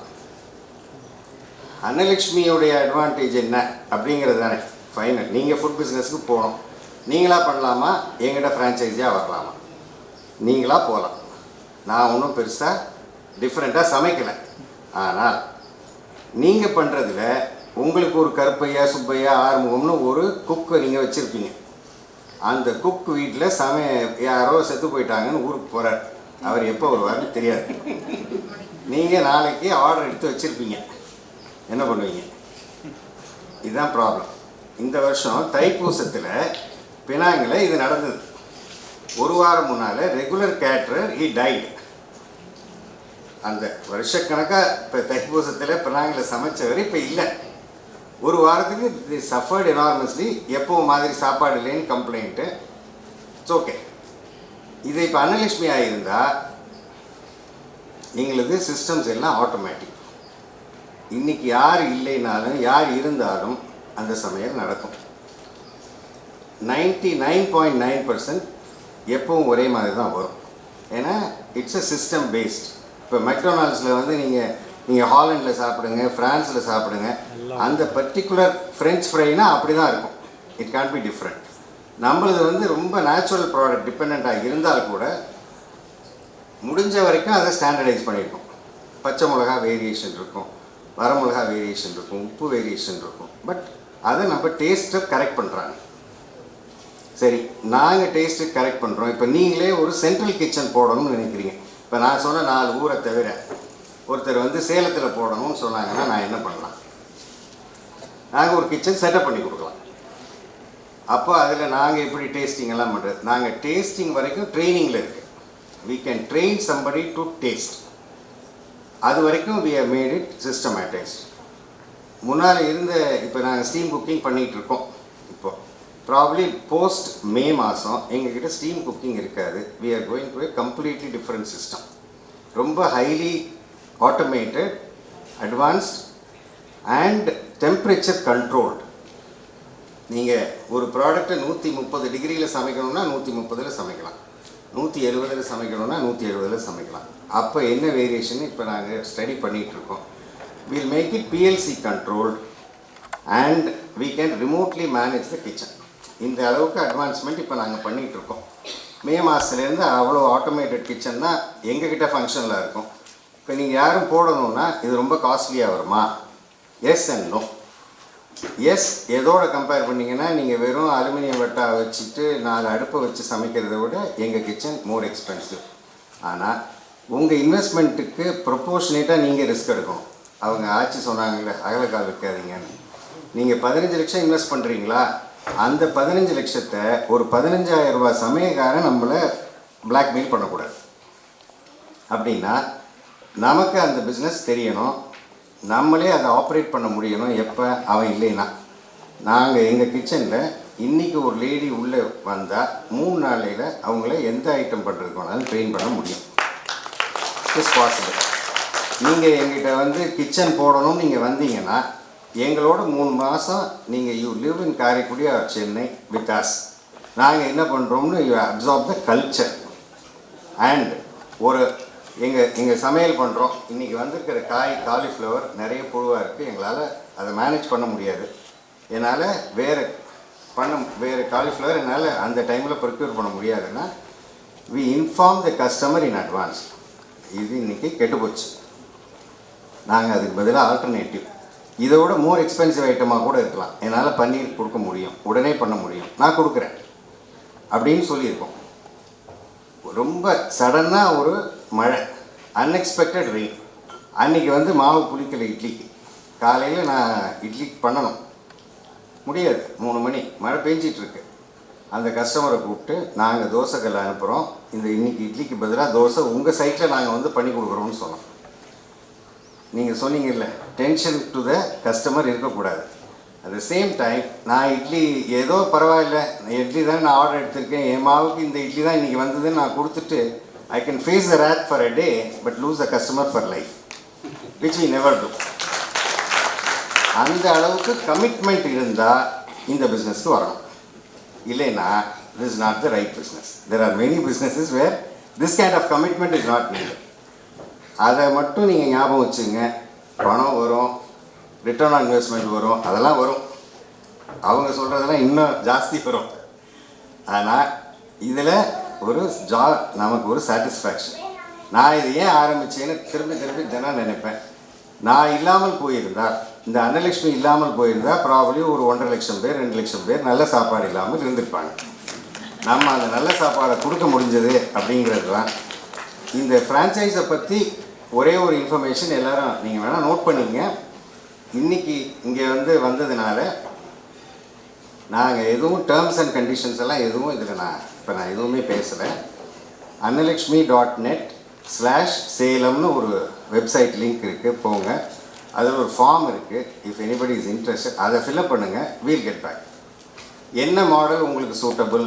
Speaker 12: அன்னலட்சுமியோடைய அட்வான்டேஜ் என்ன அப்படிங்கிறது தானே ஃபைனல். நீங்கள் ஃபுட் பிஸ்னஸுக்கு போகணும், நீங்களாக பண்ணலாமா, எங்கிட்ட ஃப்ரான்ச்சைஸியாக வரலாமா? நீங்களாக போகலாம். நான் ஒன்றும் பெருசாக டிஃப்ரெண்ட்டாக சமைக்கலை. ஆனால் நீங்கள் பண்ணுறதுல உங்களுக்கு ஒரு கருப்பையா சுப்பையா ஆறுமுகம்னு ஒரு குக்கை நீங்கள் வச்சுருப்பீங்க. அந்த குக் வீட்டில் யாரோ செத்து போயிட்டாங்கன்னு ஊருக்கு போகிறார். அவர் எப்போ வருவார்னு தெரியாது. நீங்கள் நாளைக்கு ஆர்டர் எடுத்து வச்சுருப்பீங்க, என்ன பண்ணுவீங்க? இதுதான் ப்ராப்ளம். இந்த வருஷம் தைப்பூசத்தில் பினாங்கில் இது நடந்தது. ஒரு வாரம் முன்னால் ரெகுலர் கேட்ரர் ஹி டைட். அந்த வருஷக்கணக்காக இப்போ தைப்பூசத்தில் இப்போ நாங்கள் சமைச்சவர் இப்போ இல்லை. ஒரு வாரத்துக்கு தி சஃபர்ட் எனார்மஸ்லி. எப்போவும் மாதிரி சாப்பாடு இல்லைன்னு கம்ப்ளைண்ட்டு. It's okay. இது இப்போ அன்னலட்சுமி ஆகியிருந்தால் எங்களது சிஸ்டம்ஸ் எல்லாம் ஆட்டோமேட்டிக். இன்றைக்கி யார் இல்லைனாலும் யார் இருந்தாலும் அந்த சமையல் நடக்கும். 99.9% எப்பவும் ஒரே மாதிரி தான் வரும். ஏன்னா இட்ஸ் அ சிஸ்டம் பேஸ்ட். இப்போ மெக்டொனால்ட்ஸில் வந்து நீங்கள் ஹாலண்டில் சாப்பிடுங்க, ஃப்ரான்ஸில் சாப்பிடுங்க, அந்த பர்டிகுலர் ஃப்ரெஞ்ச் ஃப்ரைனா அப்படி தான் இருக்கும். It can't be different. நம்மளது வந்து ரொம்ப நேச்சுரல் ப்ராடக்ட் டிபெண்ட்டாக இருந்தால் கூட முடிஞ்ச வரைக்கும் அதை ஸ்டாண்டர்டைஸ் பண்ணியிருக்கோம். பச்சை மிளகா வேரியேஷன் இருக்கும், வரமிளகா வேரியேஷன் இருக்கும், உப்பு வேரியேஷன் இருக்கும். பட் அதை நம்ம டேஸ்ட்டை கரெக்ட் பண்ணுறாங்க. சரி, நாங்கள் டேஸ்ட்டு கரெக்ட் பண்ணுறோம். இப்போ நீங்களே ஒரு சென்ட்ரல் கிச்சன் போடணும்னு நினைக்கிறீங்க. இப்போ நான் சொன்ன 4 ஊரை தவிர ஒருத்தர் வந்து சேலத்தில் போடணும்னு சொன்னாங்கன்னா நான் என்ன பண்ணலாம்? நாங்கள் ஒரு கிச்சன் செட்டப் பண்ணி கொடுக்கலாம். அப்போ அதில் நாங்கள் எப்படி டேஸ்டிங் எல்லாம் பண்ணுறது? நாங்கள் டேஸ்டிங் வரைக்கும் ட்ரைனிங்கில் இருக்குது. we can train somebody to taste. அது வரைக்கும் we have made it systematized. முன்னால் இருந்த இப்போ நாங்கள் ஸ்டீம் குக்கிங் பண்ணிகிட்ருக்கோம். இப்போ ப்ராப்ளி போஸ்ட் மே மாதம் எங்ககிட்ட ஸ்டீம் குக்கிங் இருக்காது. we are going to a completely different system. ரொம்ப highly automated, advanced and temperature controlled. நீங்கள் ஒரு ப்ராடக்டை 130 டிகிரியில் சமைக்கணும்னா 130 சமைக்கலாம், 170 சமைக்கணும்னா 170 சமைக்கலாம். அப்போ என்ன வேரியேஷன் இப்போ நாங்கள் ஸ்டடி பண்ணிகிட்ருக்கோம். we'll make it PLC controlled and we can remotely manage the kitchen. இந்த அளவுக்கு அட்வான்ஸ்மெண்ட் இப்போ நாங்கள் பண்ணிகிட்ருக்கோம். மே மாதத்துலேருந்து அவ்வளோ ஆட்டோமேட்டட் கிச்சன் தான் எங்ககிட்ட ஃபங்க்ஷனில் இருக்கும். இப்போ நீங்கள் யாரும் போடணுன்னா இது ரொம்ப காஸ்ட்லியாக வருமா? Yes and no. எஸ், எதோட கம்பேர் பண்ணிங்கன்னா நீங்கள் வெறும் அலுமினியம் வட்டா வச்சுட்டு 4 அடுப்பை வச்சு சமைக்கிறத விட எங்கள் கிச்சன் மோர் எக்ஸ்பென்சிவ். ஆனால் உங்கள் இன்வெஸ்ட்மெண்ட்டுக்கு ப்ரொப்போர்ஷனேட்டாக நீங்கள் ரிஸ்க் எடுக்கணும். அவங்க ஆட்சி சொன்னாங்கல்ல, அகலக்கால் வைக்காதீங்கன்னு. நீங்கள் 15 லட்சம் இன்வெஸ்ட் பண்ணுறீங்களா? அந்த 15 லட்சத்தை ஒரு 15,000 ரூபாய் சமயக்காரன் நம்மளை பிளாக்மெயில் பண்ணக்கூடாது. அப்படின்னா நமக்கு அந்த பிஸ்னஸ் தெரியணும், நம்மளே அதை ஆப்ரேட் பண்ண முடியணும். எப்போ அவன் இல்லைன்னா நாங்கள் எங்கள் கிச்சனில் இன்றைக்கி ஒரு லேடி உள்ளே வந்தால் 3 நாளையில் அவங்கள எந்த ஐட்டம் பண்ணுறதுக்கு வேணாலும் ட்ரெயின் பண்ண முடியும். It's possible. நீங்கள் எங்கிட்ட வந்து கிச்சன் போடணும்னு நீங்கள் வந்தீங்கன்னா எங்களோட 3 மாதம் நீங்கள் you live in Karaikudi or Chennai with us. நாங்கள் என்ன பண்ணுறோம்னு you absorb the culture. And ஒரு எங்கள் சமையல் பண்ணுறோம். இன்றைக்கி வந்திருக்கிற காலிஃப்ளவர் நிறைய புழுவாக இருக்குது, எங்களால் அதை மேனேஜ் பண்ண முடியாது. என்னால் வேறு காலிஃப்ளவர் என்னால் அந்த டைமில் ப்ரொக்யூர் பண்ண முடியாதுன்னா we inform the customer in advance. இது இன்றைக்கி கெட்டுப்போச்சு. நாங்கள் அதுக்கு பதிலாக ஆல்டர்னேட்டிவ் இதோட மோர் எக்ஸ்பென்சிவ் ஐட்டமாக கூட இருக்கலாம், என்னால் பன்னீர் கொடுக்க முடியும், உடனே பண்ண முடியும், நான் கொடுக்குறேன் அப்படின்னு சொல்லியிருக்கோம். ரொம்ப சடனாக ஒரு மழை, அன்எக்ஸ்பெக்டட் ரெயின். அன்றைக்கி வந்து மாவு புளிக்கலை இட்லிக்கு. காலையில் நான் இட்லி பண்ணணும், முடியாது, 3 மணி மழை பெஞ்சிட்ருக்கு. அந்த கஸ்டமரை கூப்பிட்டு நாங்கள் தோசைக்கல்லை அனுப்புகிறோம், இன்றைக்கி இட்லிக்கு பதிலாக தோசை உங்கள் சைட்டில் நாங்கள் வந்து பண்ணி கொடுக்குறோம்னு சொன்னோம். நீங்கள் சொன்னீங்கல்ல, டென்ஷன் டு த கஸ்டமர் இருக்கக்கூடாது. அட் த சேம் டைம் நான் இட்லி ஏதோ பரவாயில்ல, இட்லி தான் நான் ஆர்டர் எடுத்திருக்கேன், என் மாவுக்கு இந்த இட்லி தான் இன்றைக்கி வந்ததுன்னு நான் கொடுத்துட்டு I can face the wrath for a day but lose the customer for life, which we never do. அந்த அளவுக்கு கமிட்மெண்ட் இருந்தால் இந்த பிஸ்னஸ்க்கு வரணும். இல்லைன்னா this is not the right business. There are many businesses where this kind of commitment is not needed. அதை மட்டும் நீங்கள் ஞாபகம் வச்சுங்க. பணம் வரும், ரிட்டர்ன் ஆன் இன்வெஸ்ட்மெண்ட் வரும், அதெல்லாம் வரும். அவங்க சொல்கிறதெல்லாம் இன்னும் ஜாஸ்தி வரும். ஆனால் இதில் ஒரு நமக்கு ஒரு சாட்டிஸ்ஃபேக்ஷன். நான் இது ஏன் ஆரம்பித்தேன்னு திரும்பி தினம் நினைப்பேன். நான் இல்லாமல் போயிருந்தால், இந்த அன்னலட்சுமி இல்லாமல் போயிருந்தால் ப்ராபப்ளி ஒரு 1.5 லட்சம் பேர் 2 லட்சம் பேர் நல்ல சாப்பாடு இல்லாமல் இருந்திருப்பாங்க. நம்ம அந்த நல்ல சாப்பாடை கொடுக்க முடிஞ்சது அப்படிங்கிறது தான். இந்த ஃப்ரான்ச்சைஸை பற்றி ஒரே ஒரு இன்ஃபர்மேஷன் எல்லோரும் நீங்கள் வேணால் நோட் பண்ணிங்க. இன்றைக்கி இங்கே வந்ததுனால நாங்கள் எதுவும் டேர்ம்ஸ் அண்ட் கண்டிஷன்ஸ் எல்லாம் எதுவும் இதில் நான் எதுவுமே பேசலை. annalakshmi.net /சேலம்னு ஒரு வெப்சைட் லிங்க் இருக்குது, போங்க. அதில் ஒரு ஃபார்ம் இருக்குது. இஃப் எனிபடி இஸ் இன்ட்ரெஸ்டட் அதை ஃபில்அப் பண்ணுங்கள். We'll get back. என்ன மாடல் உங்களுக்கு சூட்டபிள்,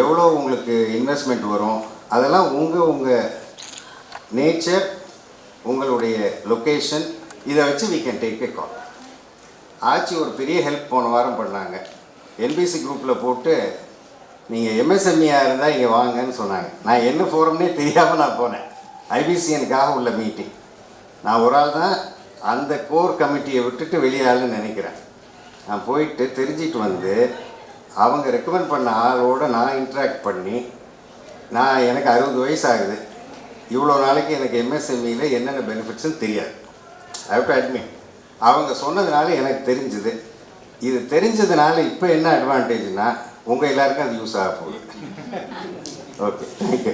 Speaker 12: எவ்வளோ உங்களுக்கு இன்வெஸ்ட்மெண்ட் வரும், அதெல்லாம் உங்கள் நேச்சர், உங்களுடைய லொக்கேஷன், இதை வச்சு we can take a call. ஆட்சி ஒரு பெரிய ஹெல்ப் போன வாரம் பண்ணாங்க. என்பிசி குரூப்பில் போட்டு நீங்கள் எம்எஸ்எம்இயாக இருந்தால் இங்கே வாங்கன்னு சொன்னாங்க. நான் என்ன ஃபோரம்னே தெரியாமல் நான் போனேன். ஐபிசிஎனுக்காக உள்ள மீட்டிங். நான் ஒரு ஆள் தான் அந்த கோர் கமிட்டியை விட்டுட்டு வெளியாளுன்னு நினைக்கிறேன். நான் போயிட்டு தெரிஞ்சிட்டு வந்து அவங்க ரெக்கமெண்ட் பண்ண ஆளோடு நான் இன்ட்ராக்ட் பண்ணி, எனக்கு 60 வயசு ஆகுது, இவ்வளோ நாளைக்கு எனக்கு எம்எஸ்எம்இயில் என்னென்ன பெனிஃபிட்ஸ்ன்னு தெரியாது. I have to admit. அவங்க சொன்னதுனால எனக்கு தெரிஞ்சுது. இது தெரிஞ்சதுனால இப்போ என்ன அட்வான்டேஜ்னால் உங்கள் எல்லாருக்கும் அது யூஸ் ஆக போகுது. Okay, thank you.